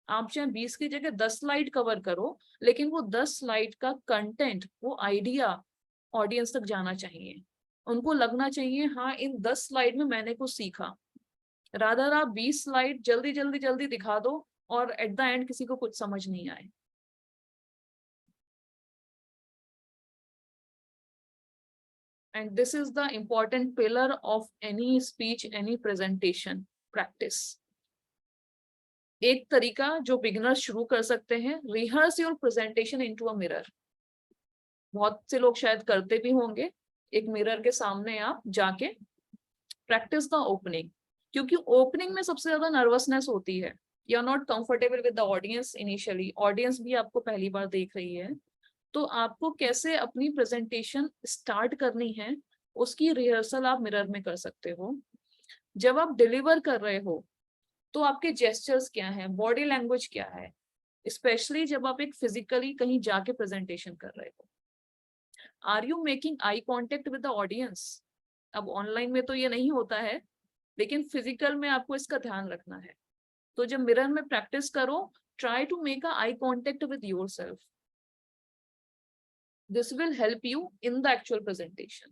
आप चाहे 20 की जगह 10 स्लाइड कवर करो, लेकिन वो 10 स्लाइड का कंटेंट, वो आइडिया ऑडियंस तक जाना चाहिए। उनको लगना चाहिए हाँ इन 10 स्लाइड में मैंने कुछ सीखा। रादर आप 20 स्लाइड जल्दी जल्दी जल्दी दिखा दो और एट द एंड किसी को कुछ समझ नहीं आए। And this is the important pillar of any speech, any presentation practice. एक तरीका जो बिगिनर्स शुरू कर सकते हैं, rehearse your presentation into a mirror. बहुत से लोग शायद करते भी होंगे, एक मिरर के सामने आप जाके प्रैक्टिस द ओपनिंग, क्योंकि ओपनिंग में सबसे ज्यादा नर्वसनेस होती है। You are not comfortable with the audience initially, audience भी आपको पहली बार देख रही है, तो आपको कैसे अपनी प्रेजेंटेशन स्टार्ट करनी है उसकी रिहर्सल आप मिरर में कर सकते हो। जब आप डिलीवर कर रहे हो तो आपके जेस्चर्स क्या हैं, बॉडी लैंग्वेज क्या है, स्पेशली जब आप एक फिजिकली कहीं जाके प्रेजेंटेशन कर रहे हो। Are you making eye contact with the audience? अब ऑनलाइन में तो ये नहीं होता है, लेकिन फिजिकल में आपको इसका ध्यान रखना है। तो जब मिरर में प्रैक्टिस करो, try to make a eye contact with yourself. This will help you in the actual presentation.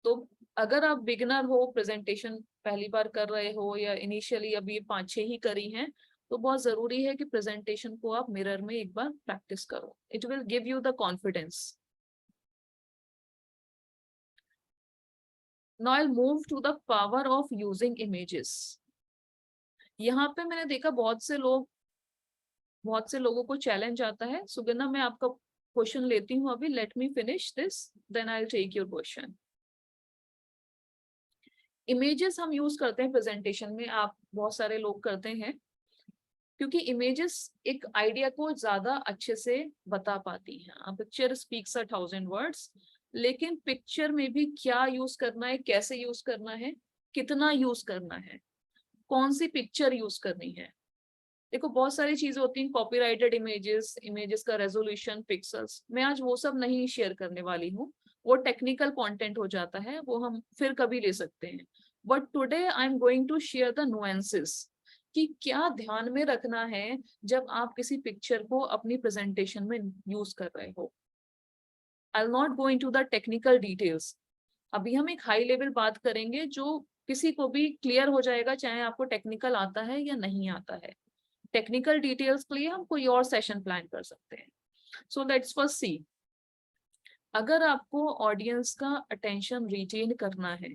तो अगर आप बिगिनर हो, प्रेजेंटेशन पहली बार कर रहे हो या इनिशियली अभी 5-6 ही करी हैं, तो बहुत जरूरी है कि प्रेजेंटेशन को आप मिरर में एक बार प्रैक्टिस करो। It will give you the confidence. Now I'll move to the power of using images. यहाँ पे मैंने देखा बहुत से लोगों को चैलेंज आता है। सुगंधा, मैं आपका क्वेश्चन लेती हूँ अभी, let me finish this, then I will take your question. Images हम यूज करते हैं प्रेजेंटेशन में, आप बहुत सारे लोग करते हैं, क्योंकि इमेजेस एक आइडिया को ज्यादा अच्छे से बता पाती हैं। A picture speaks 1,000 words, लेकिन पिक्चर में भी क्या यूज करना है, कैसे यूज करना है, कितना यूज करना है, कौन सी पिक्चर यूज करनी है। देखो बहुत सारी चीजें होती हैं, कॉपीराइटेड इमेजेस का रेजोल्यूशन, पिक्सल्स। मैं आज वो सब नहीं शेयर करने वाली हूँ, वो टेक्निकल कंटेंट हो जाता है, वो हम फिर कभी ले सकते हैं। But today I am going to share the nuances कि क्या ध्यान में रखना है जब आप किसी पिक्चर को अपनी प्रेजेंटेशन में यूज कर रहे हो। I will not go into the technical details. अभी हम एक हाई लेवल बात करेंगे जो किसी को भी क्लियर हो जाएगा, चाहे आपको टेक्निकल आता है या नहीं आता है। टेक्निकल डिटेल्स के लिए हम कोई और सेशन प्लान कर सकते हैं। सो लेट्स फर्स्ट सी, अगर आपको ऑडियंस का अटेंशन रिटेन करना है,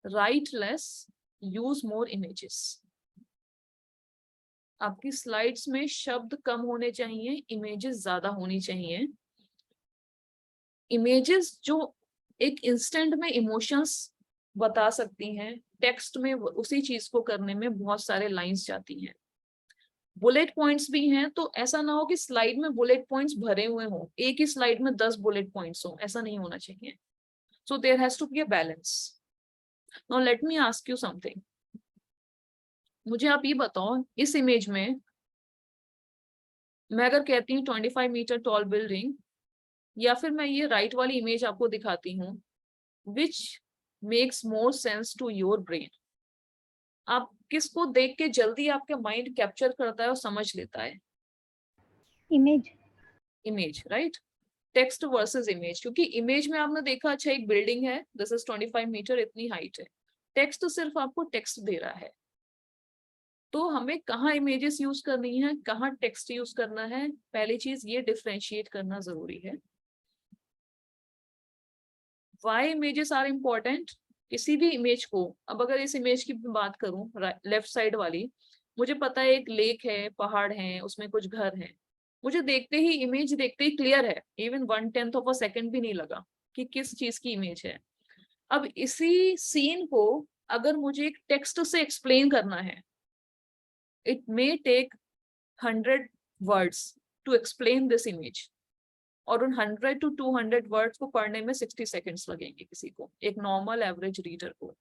right less, use more images. आपकी स्लाइड्स में शब्द कम होने चाहिए, इमेजेस ज्यादा होनी चाहिए। इमेजेस जो एक इंस्टेंट में इमोशंस बता सकती हैं, टेक्स्ट में उसी चीज को करने में बहुत सारे लाइंस जाती हैं। बुलेट पॉइंट्स भी हैं, तो ऐसा ना हो कि स्लाइड में बुलेट पॉइंट्स भरे हुए हों, एक ही स्लाइड में 10 बुलेट पॉइंट्स हों, ऐसा नहीं होना चाहिए। So there has to be a balance. Now let me ask you something. मुझे आप ये बताओ, इस इमेज में मैं अगर कहती हूँ 25 मीटर टॉल बिल्डिंग, या फिर मैं ये राइट वाली इमेज आपको दिखाती हूँ, which makes more sense to your brain? आप किसको देख के जल्दी आपके माइंड कैप्चर करता है और समझ लेता है? Image, right? Text versus image, क्योंकि इमेज में आपने देखा अच्छा एक बिल्डिंग है, दिस इज 25 मीटर, इतनी हाइट है। टेक्स्ट सिर्फ आपको टेक्स्ट दे रहा है। तो हमें कहाँ इमेजेस यूज करनी है, कहाँ टेक्स्ट यूज करना है, पहली चीज ये डिफरेंशिएट करना जरूरी है। Why images are important? किसी भी इमेज को, अब अगर इस इमेज की बात करूं लेफ्ट साइड वाली, मुझे पता है एक लेक है, पहाड़ है, उसमें कुछ घर हैं, मुझे देखते ही इमेज देखते ही क्लियर है, इवन 1/10 ऑफ अ सेकंड भी नहीं लगा कि किस चीज की इमेज है। अब इसी सीन को अगर मुझे एक टेक्स्ट से एक्सप्लेन करना है, it may take 100 words to explain this image, और उन 100 to 200 वर्ड्स को पढ़ने में 60 सेकेंड्स लगेंगे किसी को, एक नॉर्मल एवरेज रीडर को।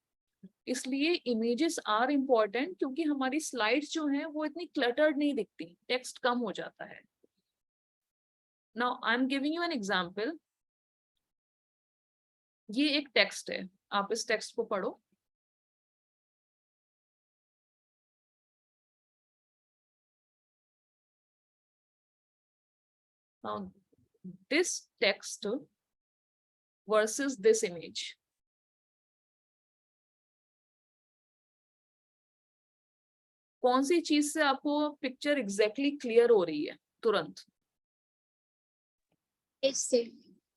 इसलिए इमेजेस आर इम्पोर्टेंट, क्योंकि हमारी स्लाइड्स जो हैं वो इतनी क्लटर्ड नहीं दिखती, टेक्स्ट कम हो जाता है। Now I am giving you an example. ये एक टेक्स्ट है, आप इस टेक्स्ट को पढ़ो। Now, this text versus this image. कौन सी चीज से आपको पिक्चर एग्जैक्टली क्लियर हो रही है तुरंत? इससे,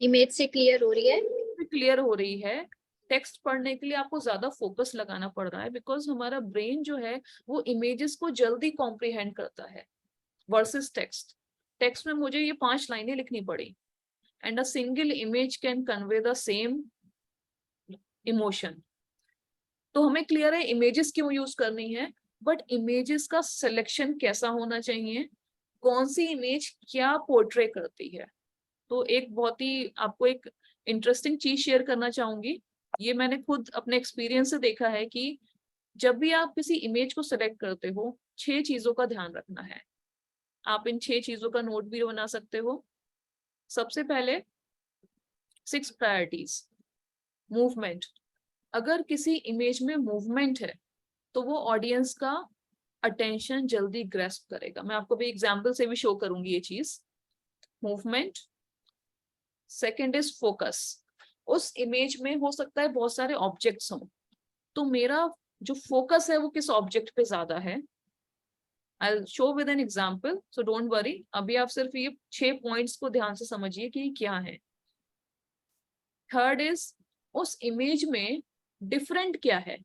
इमेज से क्लियर हो रही है। क्लियर हो रही है। टेक्स्ट पढ़ने के लिए आपको ज्यादा फोकस लगाना पड़ रहा है, बिकॉज हमारा ब्रेन जो है वो इमेजेस को जल्दी कॉम्प्रिहेंड करता है वर्सेस टेक्स्ट। टेक्स्ट में मुझे ये 5 लाइनें लिखनी पड़ी, and a single image can convey the same emotion. तो हमें क्लियर है इमेजेस क्यों यूज करनी है, बट इमेजेस का सिलेक्शन कैसा होना चाहिए, कौन सी इमेज क्या पोर्ट्रे करती है। तो एक बहुत ही आपको एक इंटरेस्टिंग चीज शेयर करना चाहूंगी। ये मैंने खुद अपने एक्सपीरियंस से देखा है कि जब भी आप किसी इमेज को सिलेक्ट करते हो, 6 चीजों का ध्यान रखना है। आप इन 6 चीजों का नोट भी बना सकते हो। सबसे पहले 6 प्रायोरिटीज। मूवमेंट। अगर किसी इमेज में मूवमेंट है तो वो ऑडियंस का अटेंशन जल्दी ग्रैस्प करेगा। मैं आपको भी एग्जाम्पल से भी शो करूंगी ये चीज। मूवमेंट। Second is focus. उस इमेज में हो सकता है बहुत सारे ऑब्जेक्ट्स हों, तो मेरा जो फोकस है वो किस ऑब्जेक्ट पे ज्यादा है। I'll show with an example, so don't worry. अभी आप सिर्फ ये 6 पॉइंट्स को ध्यान से समझिए कि क्या है। थर्ड इज उस इमेज में डिफरेंट क्या है।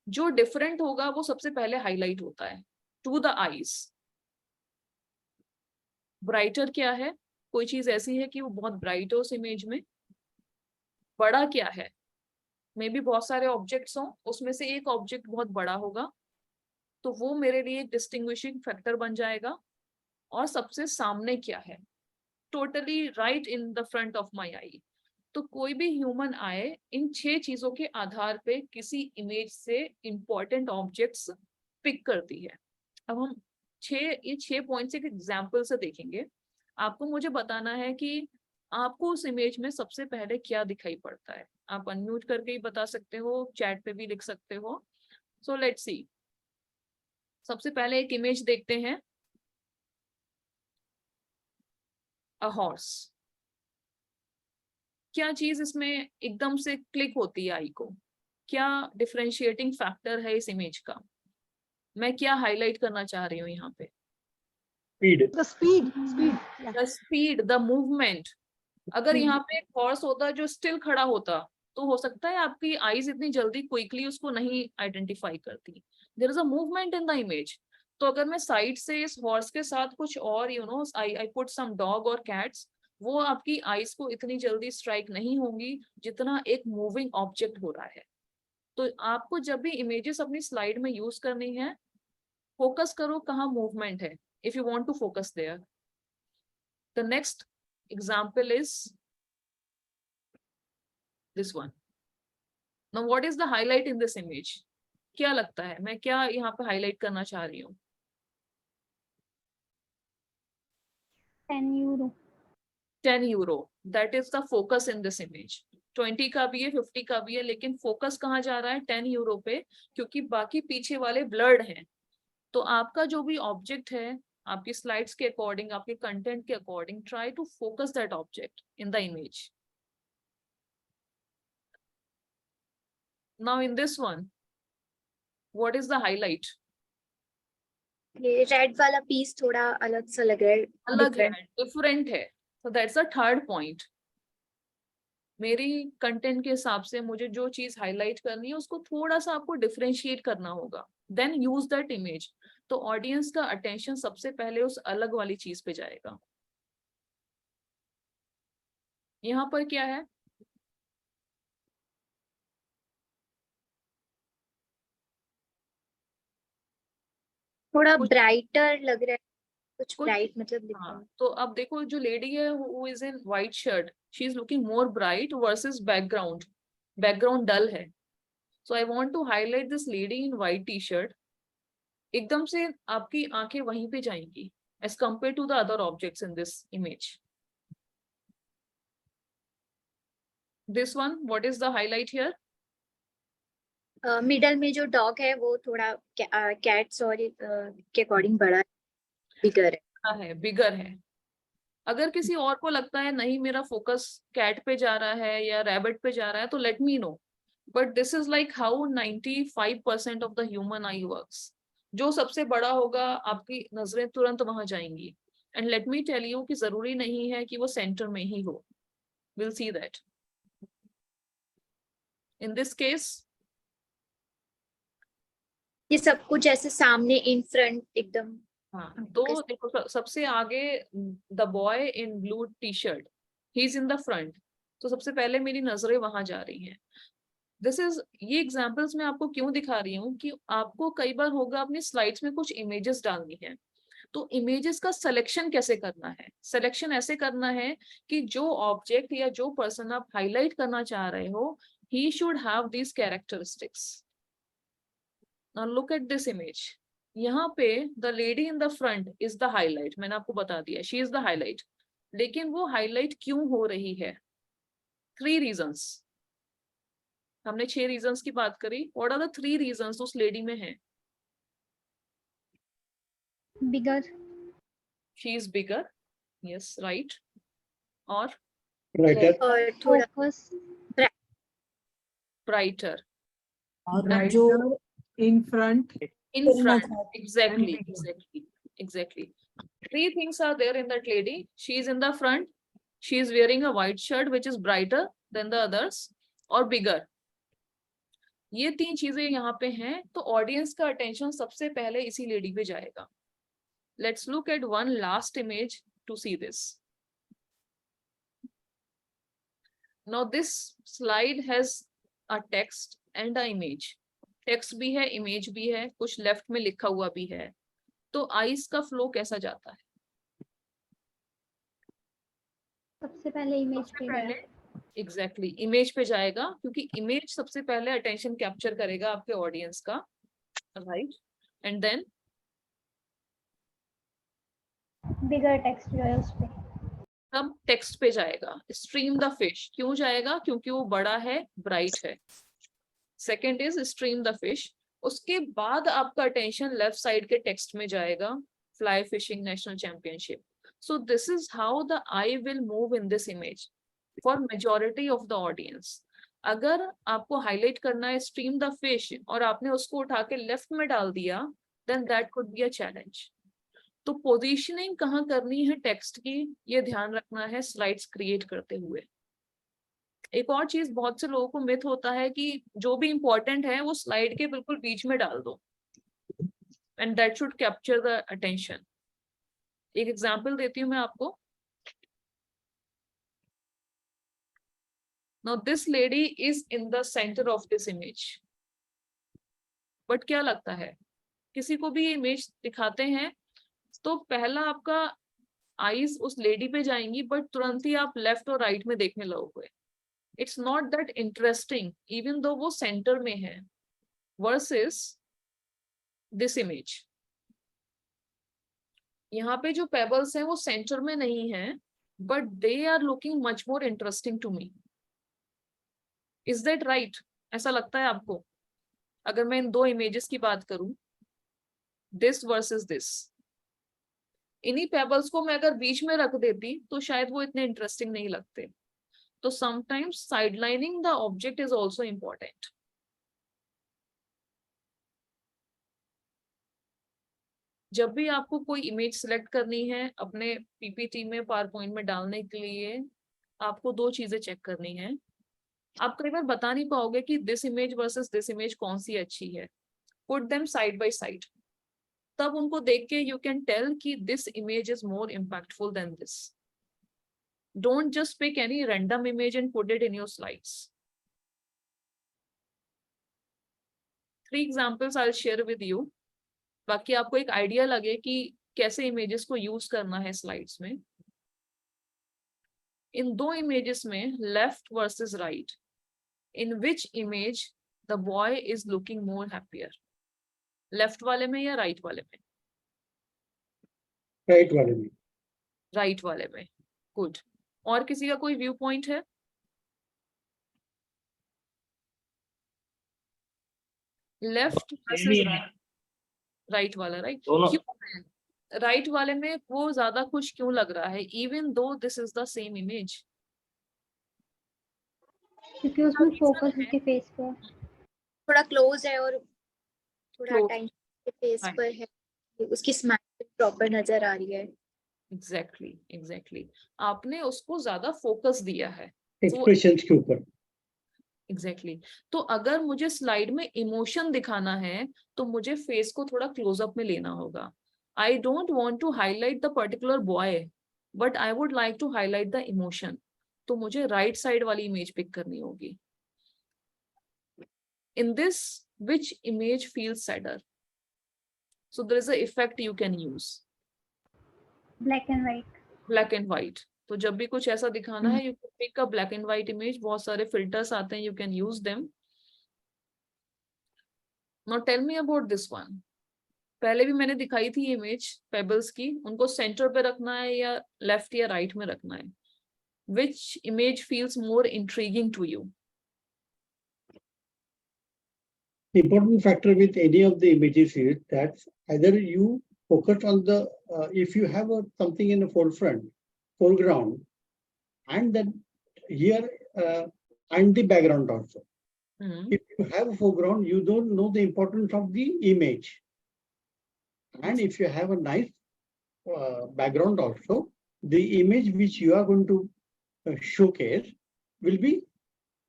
जो डिफरेंट होगा वो सबसे पहले हाईलाइट होता है टू द आईज। ब्राइटर क्या है, कोई चीज ऐसी है कि वो बहुत ब्राइट है उस इमेज में। बड़ा क्या है, मे बी बहुत सारे ऑब्जेक्ट्स हों, उसमें से एक ऑब्जेक्ट बहुत बड़ा होगा, तो वो मेरे लिए एक डिस्टिंग्विशिंग फैक्टर बन जाएगा। और सबसे सामने क्या है, totally right in the front of my eye. तो कोई भी ह्यूमन आए इन 6 चीजों के आधार पे किसी इमेज से इंपॉर्टेंट ऑब्जेक्ट्स पिक करती है। अब हम ये 6 पॉइंट्स एक एग्जाम्पल से देखेंगे। आपको मुझे बताना है कि आपको उस इमेज में सबसे पहले क्या दिखाई पड़ता है। आप अनम्यूट करके ही बता सकते हो, चैट पे भी लिख सकते हो। So let's see. सबसे पहले एक इमेज देखते हैं, अ हॉर्स। क्या चीज इसमें एकदम से क्लिक होती है आई को, क्या डिफरेंशिएटिंग फैक्टर है इस इमेज का, मैं क्या हाईलाइट करना चाह रही हूँ यहाँ पे। Speed. The speed. The speed, the movement. अगर यहाँ पे एक हॉर्स होता जो स्टिल खड़ा होता तो हो सकता है आपकी आईज इतनी जल्दी क्विकली उसको नहीं आइडेंटिफाई करती। There is a movement in the image. तो अगर मैं साइड से इस हॉर्स के साथ कुछ और आई पुट सम डॉग और कैट्स, वो आपकी आईज को इतनी जल्दी स्ट्राइक नहीं होंगी जितना एक मूविंग ऑब्जेक्ट हो रहा है। तो आपको जब भी इमेजेस अपनी स्लाइड में यूज करनी है, फोकस करो कहाँ मूवमेंट है, if you want to focus there. The next example is this one. Now what is the highlight in this image? क्या लगता है मैं क्या यहाँ पे हाईलाइट करना चाह रही हूँ? 10 euro. 10 euro. That is the focus in this image. 20 का भी है, 50 का भी है, लेकिन फोकस कहाँ जा रहा है? 10 यूरो पे, क्योंकि बाकी पीछे वाले ब्लर्ड हैं। तो आपका जो भी ऑब्जेक्ट है, आपकी स्लाइड्स के अकॉर्डिंग, आपके कंटेंट के according, try to focus that object in the image. Now in this one, what is the highlight? ये रेड वाला पीस थोड़ा अलग सा लग रहा है, अलग है, different. डिफरेंट है। So that's the third point. मेरी कंटेंट के हिसाब से मुझे जो चीज हाईलाइट करनी है उसको थोड़ा सा आपको डिफरेंशिएट करना होगा, देन यूज दैट इमेज। तो ऑडियंस का अटेंशन सबसे पहले उस अलग वाली चीज पे जाएगा। यहाँ पर क्या है, थोड़ा कुछ ब्राइटर लग रहा है, कुछ कुछ ब्राइट मतलब दिख रहा हाँ, है। तो अब देखो जो लेडी है who is in white shirt, she is looking more bright versus background, background dull है। So I want to highlight this lady in white T shirt. एकदम से आपकी आंखें वहीं पे जाएंगी as compare to the other objects in this image. This one, what is the highlight here? Middle में जो डॉग है वो थोड़ा कैट्स और के अकॉर्डिंग बड़ा बिगर है। बिगर है। अगर किसी और को लगता है नहीं मेरा फोकस कैट पे जा रहा है या रैबिट पे जा रहा है तो let me know, but this is like how 95% of the human eye works. जो सबसे बड़ा होगा आपकी नजरें तुरंत वहां जाएंगी। And let me tell you कि जरूरी नहीं है कि वो सेंटर में ही हो। Will see that in this case. ये सब कुछ ऐसे सामने इन फ्रंट एकदम। हाँ, तो देखो सबसे आगे the boy in blue T shirt, he is in the front. तो सबसे पहले मेरी नजरें वहां जा रही हैं। दिस इज, ये एग्जांपल्स मैं आपको क्यों दिखा रही हूँ कि आपको कई बार होगा अपनी स्लाइड्स में कुछ इमेजेस डालनी है, तो इमेजेस का सिलेक्शन कैसे करना है। सिलेक्शन ऐसे करना है कि जो ऑब्जेक्ट या जो पर्सन आप हाईलाइट करना चाह रहे हो, he should have these characteristics. Now look at this image. यहाँ पे the lady in the front is the highlight, मैंने आपको बता दिया शी इज द हाईलाइट। लेकिन वो हाईलाइट क्यों हो रही है? 3 रीजंस। हमने 6 रीजंस की बात करी। व्हाट आर द 3 रीजंस उस लेडी में है? Bigger. She is bigger, yes right. और Writer. और थोड़ा Focus. ब्राइटर। और जो in front. In front, exactly. 3 things are there in that lady. She is in the front, she is wearing a white shirt which is brighter than the others, और bigger. ये 3 चीजें यहाँ पे हैं, तो audience का अटेंशन सबसे पहले इसी लेडी पे जाएगा। Let's look at one last image to see this. Now this slide has a text and a image. Text भी है, इमेज भी है, कुछ लेफ्ट में लिखा हुआ भी है। तो आइस का फ्लो कैसा जाता है? सबसे पहले इमेज पे पहले एग्जैक्टली इमेज पे जाएगा, क्योंकि इमेज सबसे पहले अटेंशन कैप्चर करेगा आपके ऑडियंस का, right? And then bigger text जो है उस पे तब टेक्स्ट पे जाएगा। स्ट्रीम द फिश, क्यों जाएगा? क्योंकि वो बड़ा है, ब्राइट है। Second is stream the fish. उसके बाद आपका अटेंशन लेफ्ट साइड के टेक्स्ट में जाएगा, fly fishing national championship. So this is how the I will move in this image for majority of the audience. अगर आपको हाईलाइट करना है स्ट्रीम द फिश और आपने उसको उठा के लेफ्ट में डाल दिया, then that could be a challenge. तो पोजीशनिंग कहाँ करनी है टेक्स्ट की, ये ध्यान रखना है स्लाइड्स क्रिएट करते हुए। एक और चीज बहुत से लोगों को मिथ होता है कि जो भी इंपॉर्टेंट है वो स्लाइड के बिल्कुल बीच में डाल दो, and that should capture the attention. एक एग्जांपल देती हूँ मैं आपको। Now this lady is in the centre of this image, but क्या लगता है किसी को भी ये इमेज दिखाते हैं तो पहला आपका आईज उस लेडी पे जाएंगी, बट तुरंत ही आप लेफ्ट और राइट में देखने लगोगे। It's not that interesting even though वो सेंटर में है, वर्सेस दिस इमेज। यहाँ पे जो पेबल्स हैं वो सेंटर में नहीं है, but they are looking much more interesting to me. Is that right? ऐसा लगता है आपको? अगर मैं इन 2 इमेजेस की बात करूं, दिस वर्सेस दिस, इन्हीं पेबल्स को मैं अगर बीच में रख देती तो शायद वो इतने इंटरेस्टिंग नहीं लगते। तो sometimes sidelining the object is also important. जब भी आपको कोई इमेज सिलेक्ट करनी है अपने पीपीटी में, पावर पॉइंट में डालने के लिए, आपको दो चीजें चेक करनी है। आप कई बार बता नहीं पाओगे कि this image versus this image कौन सी अच्छी है। Put them side by side, तब उनको देख के यू कैन टेल कि this image is more impactful than this. Don't just pick any random image and put it in your slides. 3 examples I will share with you, बाकी आपको एक idea लगे कि कैसे इमेजेस को यूज करना है स्लाइड्स में। इन दो इमेजेस में left versus right, in which image the boy is looking more happier? Left वाले में या राइट वाले में? राइट वाले में। राइट वाले में, गुड। और किसी का कोई व्यू पॉइंट है? लेफ्ट वर्सेस राइट वाला, राइट? दोनों। क्यों राइट वाले में वो ज्यादा खुश क्यों लग रहा है, even though this is the same image? क्योंकि उसमें फोकस उसके फेस पे है। थोड़ा क्लोज है और थोड़ा Close. Time face Right. पर है, उसकी स्माइल प्रॉपर नजर आ रही है। एग्जैक्टली आपने उसको ज्यादा फोकस दिया है। एक्सप्रेशंस के ऊपर। एग्जैक्टली तो अगर मुझे स्लाइड में इमोशन दिखाना है तो मुझे फेस को थोड़ा क्लोजअप में लेना होगा। I don't want to highlight the particular boy, but I would like to highlight the emotion, तो मुझे राइट साइड वाली इमेज पिक करनी होगी। In this which image feels sadder? So there is a effect you can use. Black and white. Black and white. तो जब भी कुछ ऐसा दिखाना है, you can pick a black and white image. बहुत सारे filters आते हैं, you can use them. Now tell me about this one. पहले भी मैंने दिखाई थी इमेज पेबल्स की, उनको सेंटर पे रखना है या लेफ्ट या राइट में रखना है? Which image feels more intriguing to you? The important factor with any of the images is that either you focus on the, if you have something in the foreground, and then here and the background also. If you have a foreground, you don't know the importance of the image. And if you have a nice background also, the image which you are going to showcase will be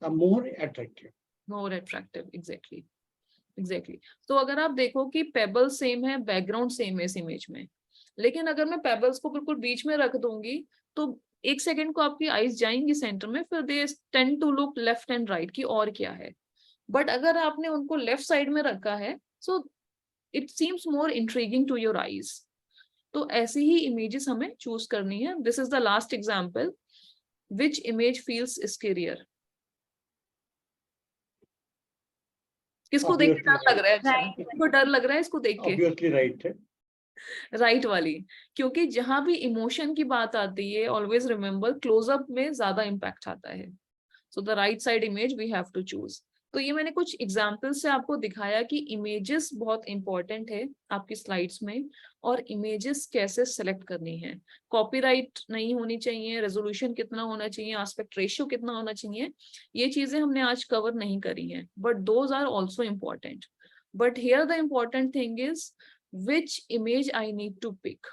more attractive. More attractive, exactly. तो अगर आप देखो कि payable same है, background same है इस image में, लेकिन अगर मैं पेबल्स को बिल्कुल बीच में रख दूंगी तो एक सेकंड को आपकी आईज जाएंगी सेंटर में, फिर they tend to look left and right की और क्या है। बट अगर आपने उनको लेफ्ट साइड में रखा है, so it seems more intriguing to your eyes. तो ऐसी ही इमेजेस हमें चूज करनी है। This is the last example. Which image feels scarier? किसको देख के डर लग रहा है? अच्छा, किसको डर लग रहा है इसको देख के? Obviously right है। राइट वाली, क्योंकि जहां भी इमोशन की बात आती है, ऑलवेज रिमेम्बर क्लोजअप में ज्यादा इम्पैक्ट आता है। So the right side image we have to choose. तो ये मैंने कुछ एग्जाम्पल से आपको दिखाया कि इमेजेस बहुत इंपॉर्टेंट है आपकी स्लाइड्स में, और इमेजेस कैसे सेलेक्ट करनी है। कॉपीराइट नहीं होनी चाहिए, रेजोल्यूशन कितना होना चाहिए, एस्पेक्ट रेशियो कितना होना चाहिए, ये चीजें हमने आज कवर नहीं करी हैं, but those are also important. But here the important thing is which image I need to pick.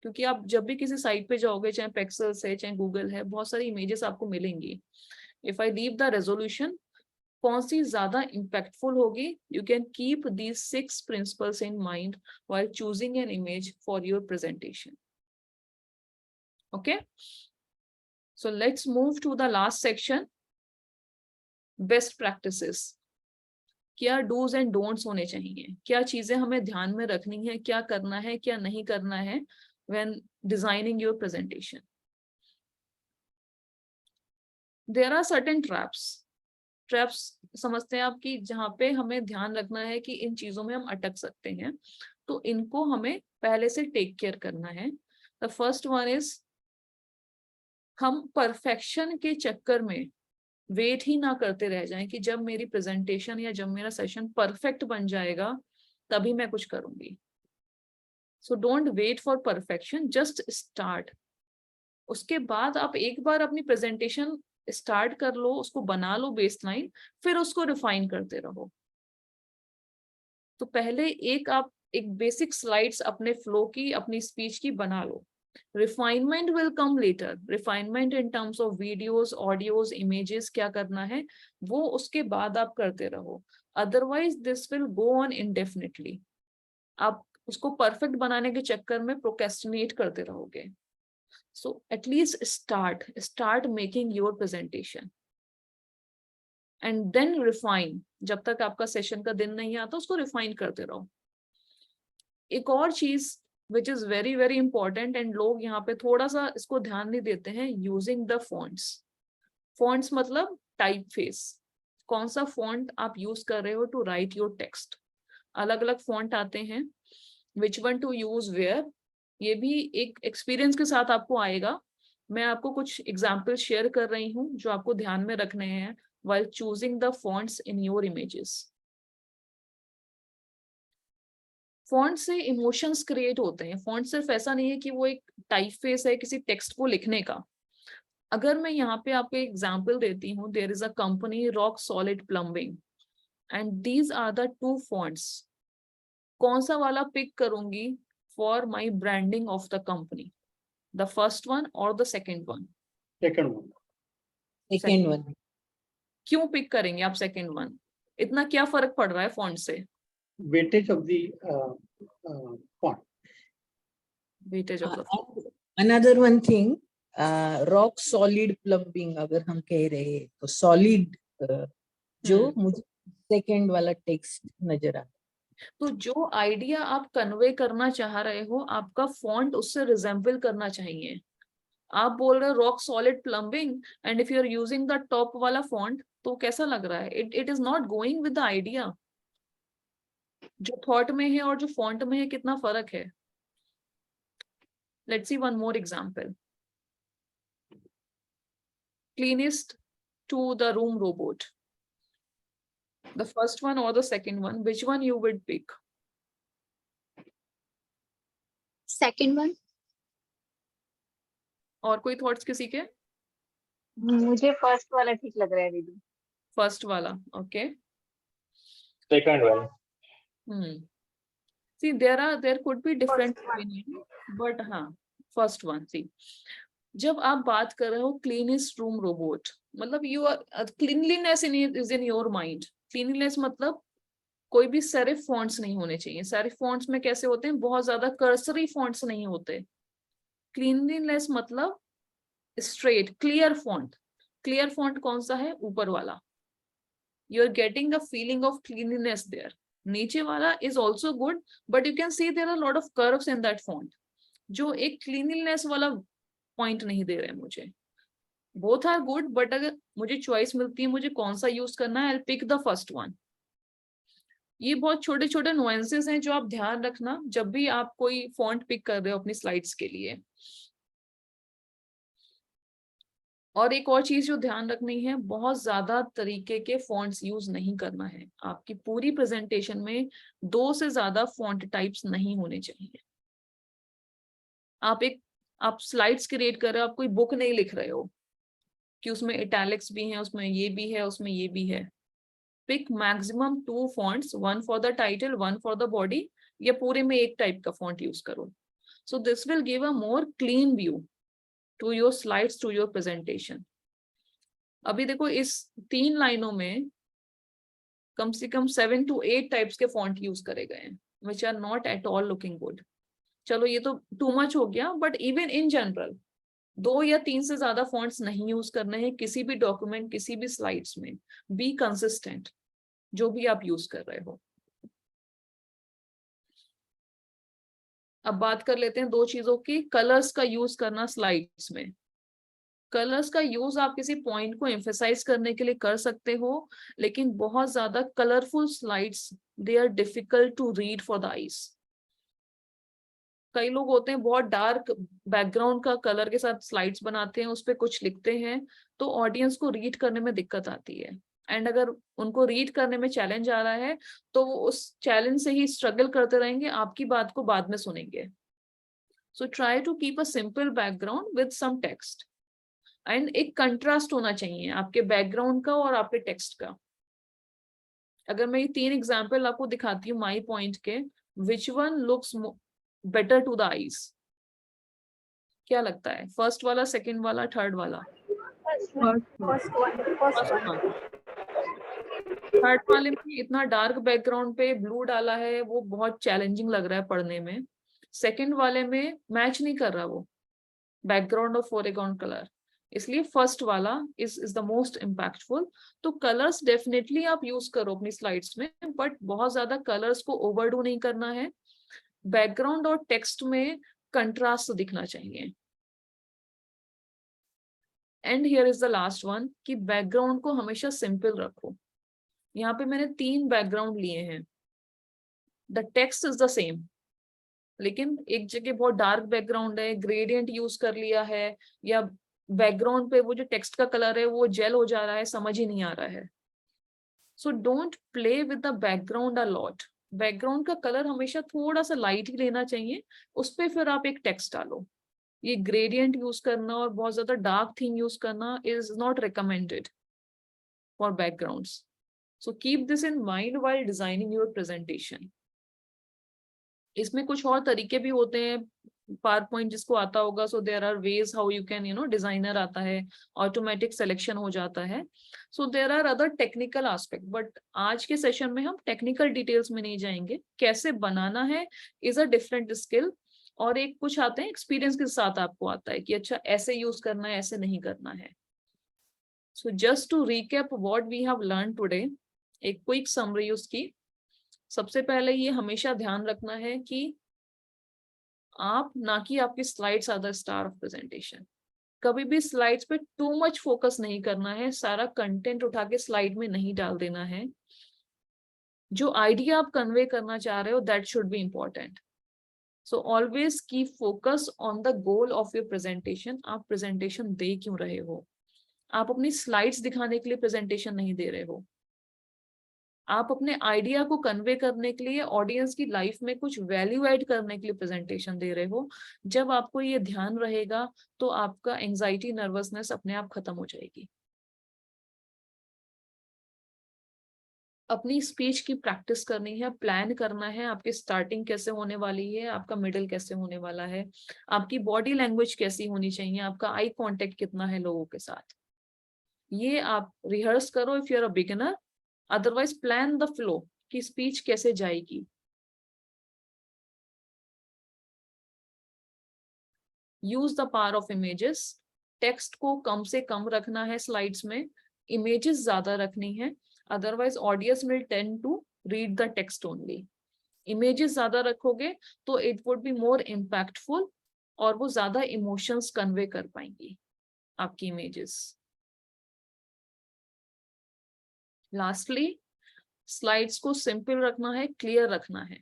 क्योंकि आप जब भी किसी साइट पे जाओगे, चाहे पेक्सल्स है चाहे गूगल है, बहुत सारी इमेजेस आपको मिलेंगी। If I leave the resolution, कौन सी ज्यादा इम्पैक्टफुल होगी, you can keep these 6 principles in mind while choosing an image for your presentation. Okay, so let's move to the last section, best practices. क्या do's and don'ts होने चाहिए, क्या चीजें हमें ध्यान में रखनी है, क्या करना है क्या नहीं करना है when designing your presentation. There are certain traps समझते हैं आप कि जहाँ पे हमें ध्यान रखना है कि इन चीजों में हम अटक सकते हैं, तो इनको हमें पहले से टेक केयर करना है। द फर्स्ट वन इज, हम परफेक्शन के चक्कर में वेट ही ना करते रह जाएं कि जब मेरी प्रेजेंटेशन या जब मेरा सेशन परफेक्ट बन जाएगा तभी मैं कुछ करूंगी। So don't wait for perfection, just start. उसके बाद आप एक बार अपनी प्रेजेंटेशन स्टार्ट कर लो, उसको बना लो बेसलाइन, फिर उसको रिफाइन करते रहो। तो पहले आप एक बेसिक स्लाइड्स अपने फ्लो की, अपनी स्पीच की बना लो, refinement will come later, refinement in terms of videos, audios, images क्या करना है वो उसके बाद आप करते रहो, otherwise this will go on indefinitely. आप उसको परफेक्ट बनाने के चक्कर में प्रोक्रेस्टिनेट करते रहोगे। So at least start making your presentation and then refine. जब तक आपका सेशन का दिन नहीं आता उसको रिफाइन करते रहो। एक और चीज विच is very very important and लोग यहाँ पे थोड़ा सा इसको ध्यान नहीं देते हैं, यूजिंग द फॉन्ट्स। फॉन्ट्स मतलब टाइप फेस, कौन सा फॉन्ट आप यूज कर रहे हो टू राइट योर टेक्स्ट। अलग अलग फॉन्ट आते हैं, which one to use where, ये भी एक एक्सपीरियंस के साथ आपको आएगा। मैं आपको कुछ एग्जाम्पल शेयर कर रही हूँ जो आपको ध्यान में रखने हैं while choosing the fonts in your images. Font से इमोशंस क्रिएट होते हैं। फॉन्ट सिर्फ ऐसा नहीं है कि वो एक टाइप फेस है किसी टेक्स्ट को लिखने का। अगर मैं यहाँ पे आपको एग्जांपल देती हूँ, there is a company rock solid plumbing and these are the two fonts. कौन सा वाला पिक करूंगी for my branding of the company, the first one और the second one? Second one. क्यों पिक करेंगे आप सेकंड वन? इतना क्या फर्क पड़ रहा है फॉन्ट से? weightage of the font. Weightage of the another one thing, rock solid plumbing अगर हम कह रहे हैं तो सॉलिड जो मुझे सेकंड वाला टेक्स्ट नजर आ। तो जो आइडिया आप कन्वे करना चाह रहे हो आपका फॉन्ट उससे रिजेंबल करना चाहिए। आप बोल रहे हो rock solid plumbing and if you are using the top वाला फॉन्ट तो कैसा लग रहा है? It is not going with the idea. जो थॉट में है और जो फॉन्ट में है कितना फर्क है। Let's see one more example. Cleanest to the room robot, the first one or the second one, which one you would pick? Second one. और कोई थॉट्स किसी के? मुझे फर्स्ट वाला ठीक लग रहा है दीदी। फर्स्ट वाला, okay. Second one. See, there could be different opinion, but हाँ, first one. See, जब आप बात कर रहे हो cleanest room robot, मतलब you are cleanliness is in your mind. Cleanliness मतलब कोई भी सेरिफ फॉन्ट्स नहीं होने चाहिए। सेरिफ फॉन्ट्स में कैसे होते हैं, बहुत ज्यादा कर्सरी फॉन्ट्स नहीं होते। क्लीनलीनेस मतलब straight clear font. Clear font कौन सा है? ऊपर वाला। You are getting the feeling of cleanliness there. नीचे वाला is also good but you can see there are lot of curves in that font जो एक क्लीनलीनेस वाला पॉइंट नहीं दे रहे मुझे। बोथ आर गुड बट अगर मुझे चॉइस मिलती है मुझे कौन सा यूज करना है, I will pick the first one. ये बहुत छोटे छोटे नुएंसेस हैं जो आप ध्यान रखना जब भी आप कोई फॉन्ट पिक कर रहे हो अपनी स्लाइड्स के लिए। और एक और चीज जो ध्यान रखनी है, बहुत ज्यादा तरीके के फॉन्ट्स यूज नहीं करना है। आपकी पूरी प्रेजेंटेशन में 2 से ज्यादा फॉन्ट टाइप्स नहीं होने चाहिए। आप स्लाइड्स क्रिएट कर रहे हो, आप कोई बुक नहीं लिख रहे हो कि उसमें इटैलिक्स भी हैं, उसमें ये भी है, उसमें ये भी है। Pick maximum 2 fonts, 1 for the title, 1 for the body, या पूरे में एक टाइप का फॉन्ट यूज करो। So this will give a more clean view to your slides, to your presentation. अभी देखो इस 3 लाइनों में कम से कम 7 to 8 टाइप्स के फॉन्ट यूज करे गए हैं which are not at all looking good. चलो ये तो टू मच हो गया, बट इवन इन जनरल 2 या 3 से ज्यादा फॉन्ट्स नहीं यूज करने हैं किसी भी डॉक्यूमेंट, किसी भी स्लाइड्स में। बी कंसिस्टेंट जो भी आप यूज कर रहे हो। अब बात कर लेते हैं 2 चीजों की। कलर्स का यूज करना स्लाइड्स में। कलर्स का यूज आप किसी पॉइंट को एम्फेसाइज करने के लिए कर सकते हो, लेकिन बहुत ज्यादा colourful slides they are difficult to read for the eyes. कई लोग होते हैं बहुत डार्क बैकग्राउंड का कलर के साथ स्लाइड्स बनाते हैं, उस पर कुछ लिखते हैं, तो ऑडियंस को रीड करने में दिक्कत आती है। एंड अगर उनको रीड करने में चैलेंज आ रहा है तो वो उस चैलेंज से ही स्ट्रगल करते रहेंगे, आपकी बात को बाद में सुनेंगे। So try to keep a simple background with some text and एक कंट्रास्ट होना चाहिए आपके बैकग्राउंड का और आपके टेक्स्ट का। अगर मैं ये 3 एग्जाम्पल आपको दिखाती हूँ माई पॉइंट के, which one looks better to the eyes? क्या लगता है, फर्स्ट वाला, सेकंड वाला, थर्ड वाला? First one. थर्ड वाले में इतना डार्क बैकग्राउंड पे ब्लू डाला है, वो बहुत चैलेंजिंग लग रहा है पढ़ने में। सेकंड वाले में मैच नहीं कर रहा वो बैकग्राउंड और फोरग्राउंड कलर, इसलिए फर्स्ट वाला इज द मोस्ट इम्पैक्टफुल। तो कलर्स डेफिनेटली आप यूज करो अपनी स्लाइड्स में, बट बहुत ज्यादा कलर्स को ओवरडू नहीं करना है। बैकग्राउंड और टेक्स्ट में कंट्रास्ट दिखना चाहिए। And here is the last one कि बैकग्राउंड को हमेशा सिंपल रखो। यहाँ पे मैंने 3 बैकग्राउंड लिए हैं, the text is the same, लेकिन एक जगह बहुत डार्क बैकग्राउंड है, ग्रेडियंट यूज कर लिया है, या बैकग्राउंड पे वो जो टेक्स्ट का कलर है वो जेल हो जा रहा है, समझ ही नहीं आ रहा है। So don't play with the background a lot. Background का कलर हमेशा थोड़ा सा लाइट ही लेना चाहिए, उस पर फिर आप एक टेक्स्ट डालो। ये ग्रेडियंट यूज करना और बहुत ज्यादा डार्क थीम यूज करना is not recommended for backgrounds. So keep this in mind while designing your presentation. इसमें कुछ और तरीके भी होते हैं, पावर पॉइंट जिसको आता होगा, so there are ways how you can designer आता है, ऑटोमेटिक सिलेक्शन हो जाता है। So there are other technical aspect, but आज के सेशन में हम टेक्निकल डिटेल्स में नहीं जाएंगे। कैसे बनाना है इज अ डिफरेंट स्किल, और एक कुछ आते हैं एक्सपीरियंस के साथ आपको आता है कि अच्छा ऐसे यूज करना है, ऐसे नहीं करना है। So just to recap what we have learn today, एक क्विक समरी उसकी। सबसे पहले ये हमेशा ध्यान रखना है कि आप, ना कि आपकी slides are the star of presentation. कभी भी स्लाइड्स पे टू मच फोकस नहीं करना है, सारा कंटेंट उठा के स्लाइड में नहीं डाल देना है। जो आइडिया आप कन्वे करना चाह रहे हो that should be important. So always keep focus on the goal of your presentation. आप प्रेजेंटेशन दे क्यों रहे हो? आप अपनी स्लाइड्स दिखाने के लिए प्रेजेंटेशन नहीं दे रहे हो, आप अपने आइडिया को कन्वे करने के लिए, ऑडियंस की लाइफ में कुछ वैल्यू ऐड करने के लिए प्रेजेंटेशन दे रहे हो। जब आपको ये ध्यान रहेगा तो आपका एंजाइटी, नर्वसनेस अपने आप खत्म हो जाएगी। अपनी स्पीच की प्रैक्टिस करनी है, प्लान करना है आपकी स्टार्टिंग कैसे होने वाली है, आपका मिडिल कैसे होने वाला है, आपकी बॉडी लैंग्वेज कैसी होनी चाहिए, आपका आई कांटेक्ट कितना है लोगों के साथ। ये आप रिहर्स करो if you are a beginner. Otherwise plan the flow कि स्पीच कैसे जाएगी। Use the power of images. Text को कम से कम रखना है स्लाइड्स में, इमेजेस ज्यादा रखनी है, otherwise audience will tend to read the text only. Images ज्यादा रखोगे तो it would be more impactful, और वो ज्यादा इमोशंस कन्वे कर पाएंगी आपकी इमेजेस। लास्टली, स्लाइड्स को सिंपल रखना है, क्लियर रखना है।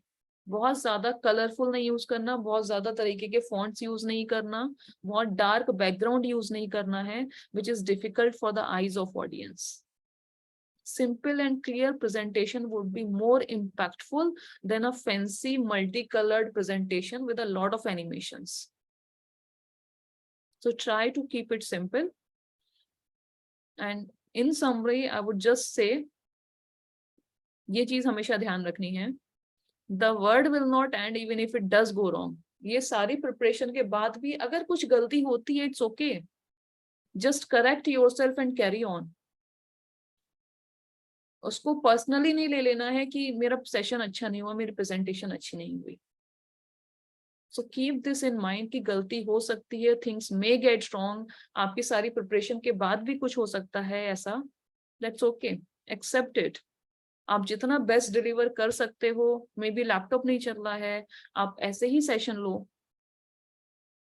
बहुत ज्यादा कलरफुल नहीं यूज करना, बहुत ज्यादा तरीके के फॉन्ट्स यूज नहीं करना, बहुत डार्क बैकग्राउंड यूज नहीं करना है, which is difficult for the eyes of audience. Simple and clear presentation would be more impactful than a fancy multicolored presentation with a lot of animations. So try to keep it simple. And in summary, I would just say, ये चीज हमेशा ध्यान रखनी है, the word will not end even if it does go wrong. ये सारी preparation के बाद भी अगर कुछ गलती होती है, it's okay. Just correct yourself and carry on. उसको पर्सनली नहीं ले लेना है कि मेरा सेशन अच्छा नहीं हुआ, मेरी प्रेजेंटेशन अच्छी नहीं हुई। So keep this in mind कि गलती हो सकती है, थिंग्स मे गेट रॉन्ग, आपकी सारी प्रिपरेशन के बाद भी कुछ हो सकता है ऐसा, दैट्स ओके, एक्सेप्ट इट। आप जितना बेस्ट डिलीवर कर सकते हो, मे बी लैपटॉप नहीं चल रहा है, आप ऐसे ही सेशन लो,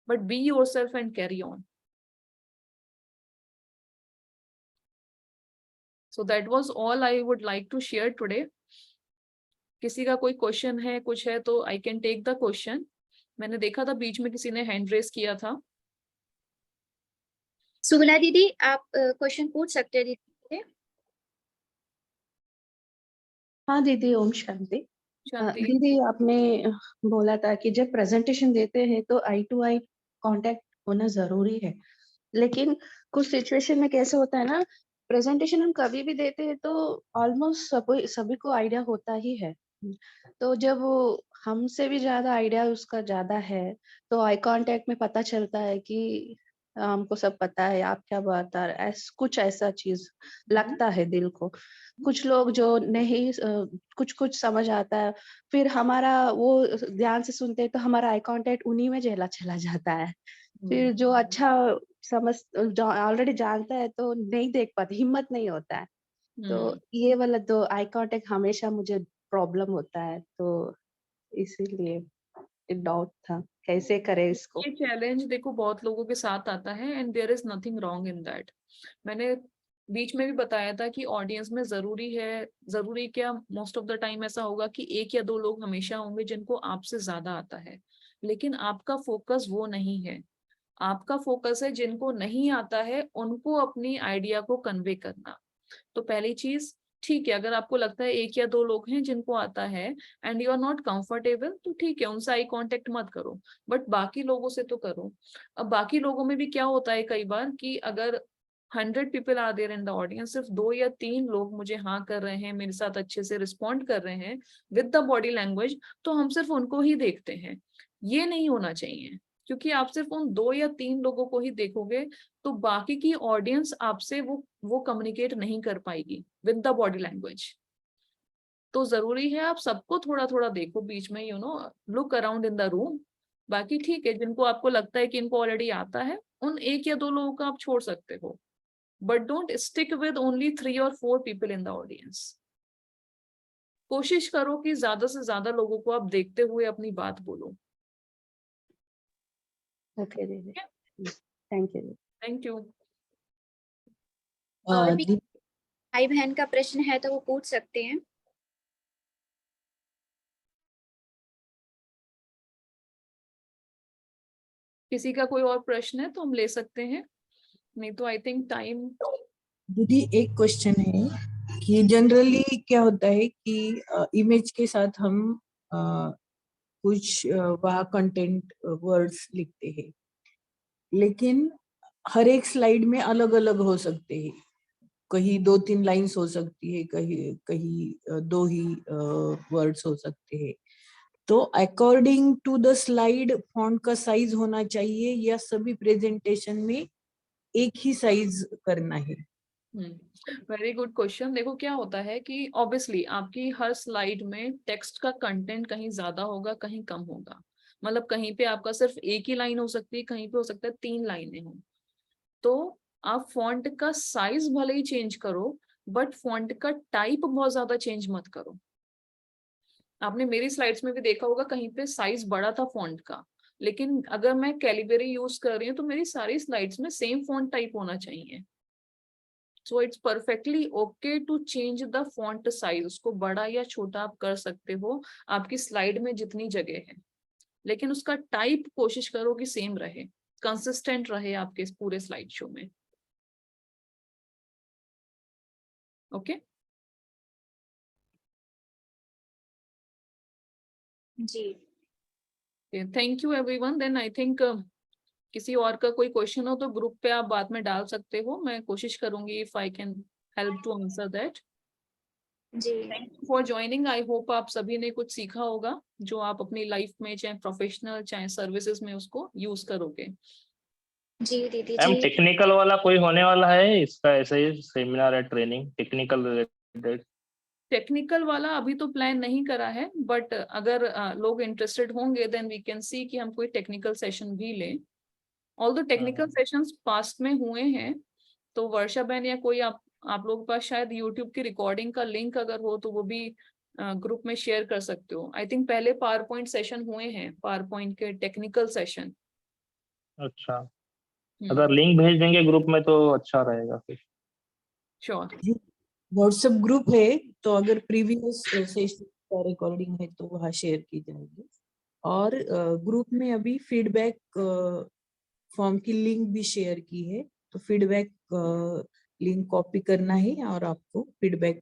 but be yourself and carry on. So that was all I would like to share today. किसी का कोई क्वेश्चन है, कुछ है तो I can take the question. मैंने देखा था बीच में किसी ने हैंड रेस किया था। सुगुना दीदी, आप क्वेश्चन पूछ सकते हैं दीदी। हाँ दीदी, ओम शांति। दीदी, आपने बोला था कि जब प्रेजेंटेशन देते हैं तो आई टू आई कांटेक्ट होना जरूरी है, लेकिन कुछ सिचुएशन में कैसे होता है ना, प्रेजेंटेशन हम कभी भी देते हैं तो ऑलमोस्ट सभी को आइडिया होता ही है। तो जब वो हमसे भी ज्यादा आइडिया उसका ज्यादा है, तो आई कांटेक्ट में पता चलता है कि हमको सब पता है आप क्या बता रहे, कुछ ऐसा चीज लगता है दिल को। कुछ लोग जो नहीं कुछ कुछ समझ आता है, फिर हमारा वो ध्यान से सुनते हैं तो हमारा आई कांटेक्ट उन्हीं में चला चला जाता है। फिर जो अच्छा समझ जो ऑलरेडी जानता है तो नहीं देख पाते, हिम्मत नहीं होता है। तो ये वाला तो आई कांटेक्ट हमेशा मुझे प्रॉब्लम होता है, तो इसीलिए एक डाउट था कैसे करे इसको। ये चैलेंज देखो बहुत लोगों के साथ आता है and there is nothing wrong in that. मैंने बीच में भी बताया था कि ऑडियंस में जरूरी क्या, मोस्ट ऑफ द टाइम ऐसा होगा कि एक या दो लोग हमेशा होंगे जिनको आपसे ज्यादा आता है, लेकिन आपका फोकस वो नहीं है। आपका फोकस है जिनको नहीं आता है उनको अपनी आइडिया को कन्वे करना। तो पहली चीज, ठीक है, अगर आपको लगता है एक या दो लोग हैं जिनको आता है and you are not comfortable, तो ठीक है, उनसे आई कांटेक्ट मत करो, बट बाकी लोगों से तो करो। अब बाकी लोगों में भी क्या होता है कई बार कि अगर 100 people are there in the audience, सिर्फ 2 या 3 लोग मुझे हाँ कर रहे हैं, मेरे साथ अच्छे से रिस्पॉन्ड कर रहे हैं विद द बॉडी लैंग्वेज, तो हम सिर्फ उनको ही देखते हैं। ये नहीं होना चाहिए, क्योंकि आप सिर्फ उन 2 या 3 लोगों को ही देखोगे तो बाकी की ऑडियंस आपसे वो कम्युनिकेट नहीं कर पाएगी विद द बॉडी लैंग्वेज। तो जरूरी है आप सबको थोड़ा थोड़ा देखो बीच में, look around in the room. बाकी ठीक है, जिनको आपको लगता है कि इनको ऑलरेडी आता है, उन 1 या 2 लोगों को आप छोड़ सकते हो, but don't stick with only 3 और 4 पीपल इन द ऑडियंस। कोशिश करो कि ज्यादा से ज्यादा लोगों को आप देखते हुए अपनी बात बोलो। ओके दीदी, थैंक यू। Thank you. और भी भाई बहन का प्रश्न है तो वो पूछ सकते हैं। किसी का कोई और प्रश्न है तो हम ले सकते हैं, नहीं तो आई थिंक टाइम। दीदी एक क्वेश्चन है कि जनरली क्या होता है कि इमेज के साथ हम कुछ वहाँ कंटेंट वर्ड्स लिखते हैं, लेकिन हर एक स्लाइड में अलग अलग हो सकते हैं। कहीं 2-3 लाइंस हो सकती है, कहीं कहीं 2 ही वर्ड्स हो सकते हैं। तो according to the slide font का साइज होना चाहिए या सभी प्रेजेंटेशन में एक ही साइज करना है? Very good question. देखो क्या होता है कि ऑब्वियसली आपकी हर स्लाइड में टेक्स्ट का कंटेंट कहीं ज्यादा होगा, कहीं कम होगा। मतलब कहीं पे आपका सिर्फ एक ही लाइन हो सकती है, कहीं पे हो सकता है 3 लाइनें हो। तो आप फॉन्ट का साइज भले ही चेंज करो, बट फॉन्ट का टाइप बहुत ज्यादा चेंज मत करो। आपने मेरी स्लाइड्स में भी देखा होगा, कहीं पे साइज बड़ा था फॉन्ट का, लेकिन अगर मैं कैलिबरी यूज कर रही हूँ तो मेरी सारी स्लाइड्स में सेम फॉन्ट टाइप होना चाहिए। So it's perfectly okay to change the font size, उसको बड़ा या छोटा आप कर सकते हो आपकी स्लाइड में जितनी जगह है, लेकिन उसका टाइप कोशिश करो कि सेम रहे, कंसिस्टेंट रहे आपके पूरे स्लाइड शो में। ओके जी, thank you everyone. Then I think किसी और का कोई क्वेश्चन हो तो ग्रुप पे आप बाद में डाल सकते हो, मैं कोशिश करूंगी if I can help to answer that. जी, thank you for joining. I hope आप सभी ने कुछ सीखा होगा जो आप अपनी लाइफ में चाहे प्रोफेशनल चाहे सर्विसेज में उसको यूज करोगे। जी दीदी मैम जी। टेक्निकल वाला कोई होने वाला है इसका, ऐसा ही सेमिनार है ट्रेनिंग टेक्निकल रिलेटेड? टेक्निकल वाला अभी तो प्लान नहीं करा है, बट अगर लोग इंटरेस्टेड होंगे देन वी कैन सी कि हम कोई टेक्निकल सेशन भी लें। ऑल्दो टेक्निकल सेशंस पास्ट में हुए हैं, तो वर्षा बहन या कोई आप लोगों के पास शायद यूट्यूब की रिकॉर्डिंग का लिंक अगर हो तो वो भी ग्रुप में शेयर कर सकते हो। आई थिंक पहले पावर पॉइंट सेशन हुए हैं, पावर पॉइंट के टेक्निकल सेशन। अच्छा, अगर लिंक भेज देंगे ग्रुप में तो अच्छा रहेगा फिर। श्योर। व्हाट्सएप ग्रुप है, तो अगर प्रीवियस सेशन का रिकॉर्डिंग है तो वहाँ शेयर की जाएगी। और ग्रुप में अभी फीडबैक फॉर्म की लिंक भी शेयर की है, तो फीडबैक लिंक कॉपी करना है और आपको फीडबैक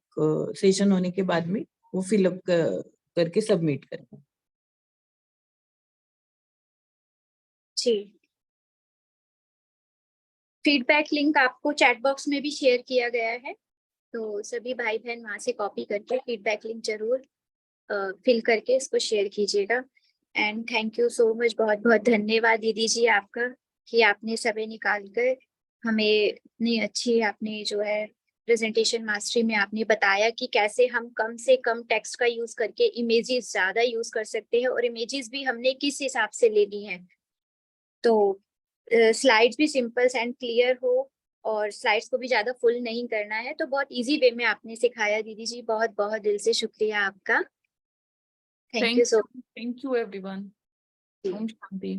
सेशन होने के बाद में वो फिलअप करके सबमिट करना है। जी, फीडबैक लिंक आपको चैट बॉक्स में भी शेयर किया गया है, तो सभी भाई बहन वहां से कॉपी करके फीडबैक लिंक जरूर फिल करके इसको शेयर कीजिएगा। And thank you so much, बहुत बहुत धन्यवाद दीदी जी आपका कि आपने समय निकाल कर हमें इतनी अच्छी आपने जो है प्रेजेंटेशन मास्टरी में आपने बताया कि कैसे हम कम से कम टेक्स्ट का यूज करके इमेजेस ज्यादा यूज कर सकते हैं और इमेजेस भी हमने किस हिसाब से लेनी है। तो स्लाइड्स भी सिंपल एंड क्लियर हो और स्लाइड्स को भी ज्यादा फुल नहीं करना है, तो बहुत इजी वे में आपने सिखाया दीदी जी, बहुत बहुत दिल से शुक्रिया आपका। Thank you so much. Thank you everyone. ओम शांति।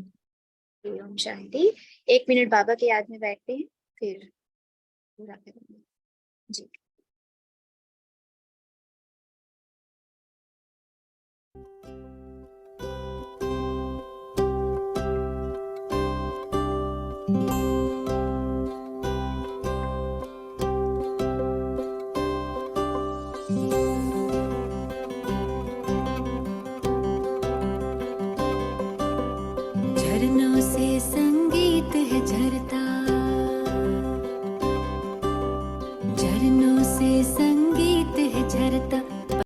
ओम शांति। 1 मिनट बाबा की याद में बैठते हैं फिर पूरा करेंगे जी।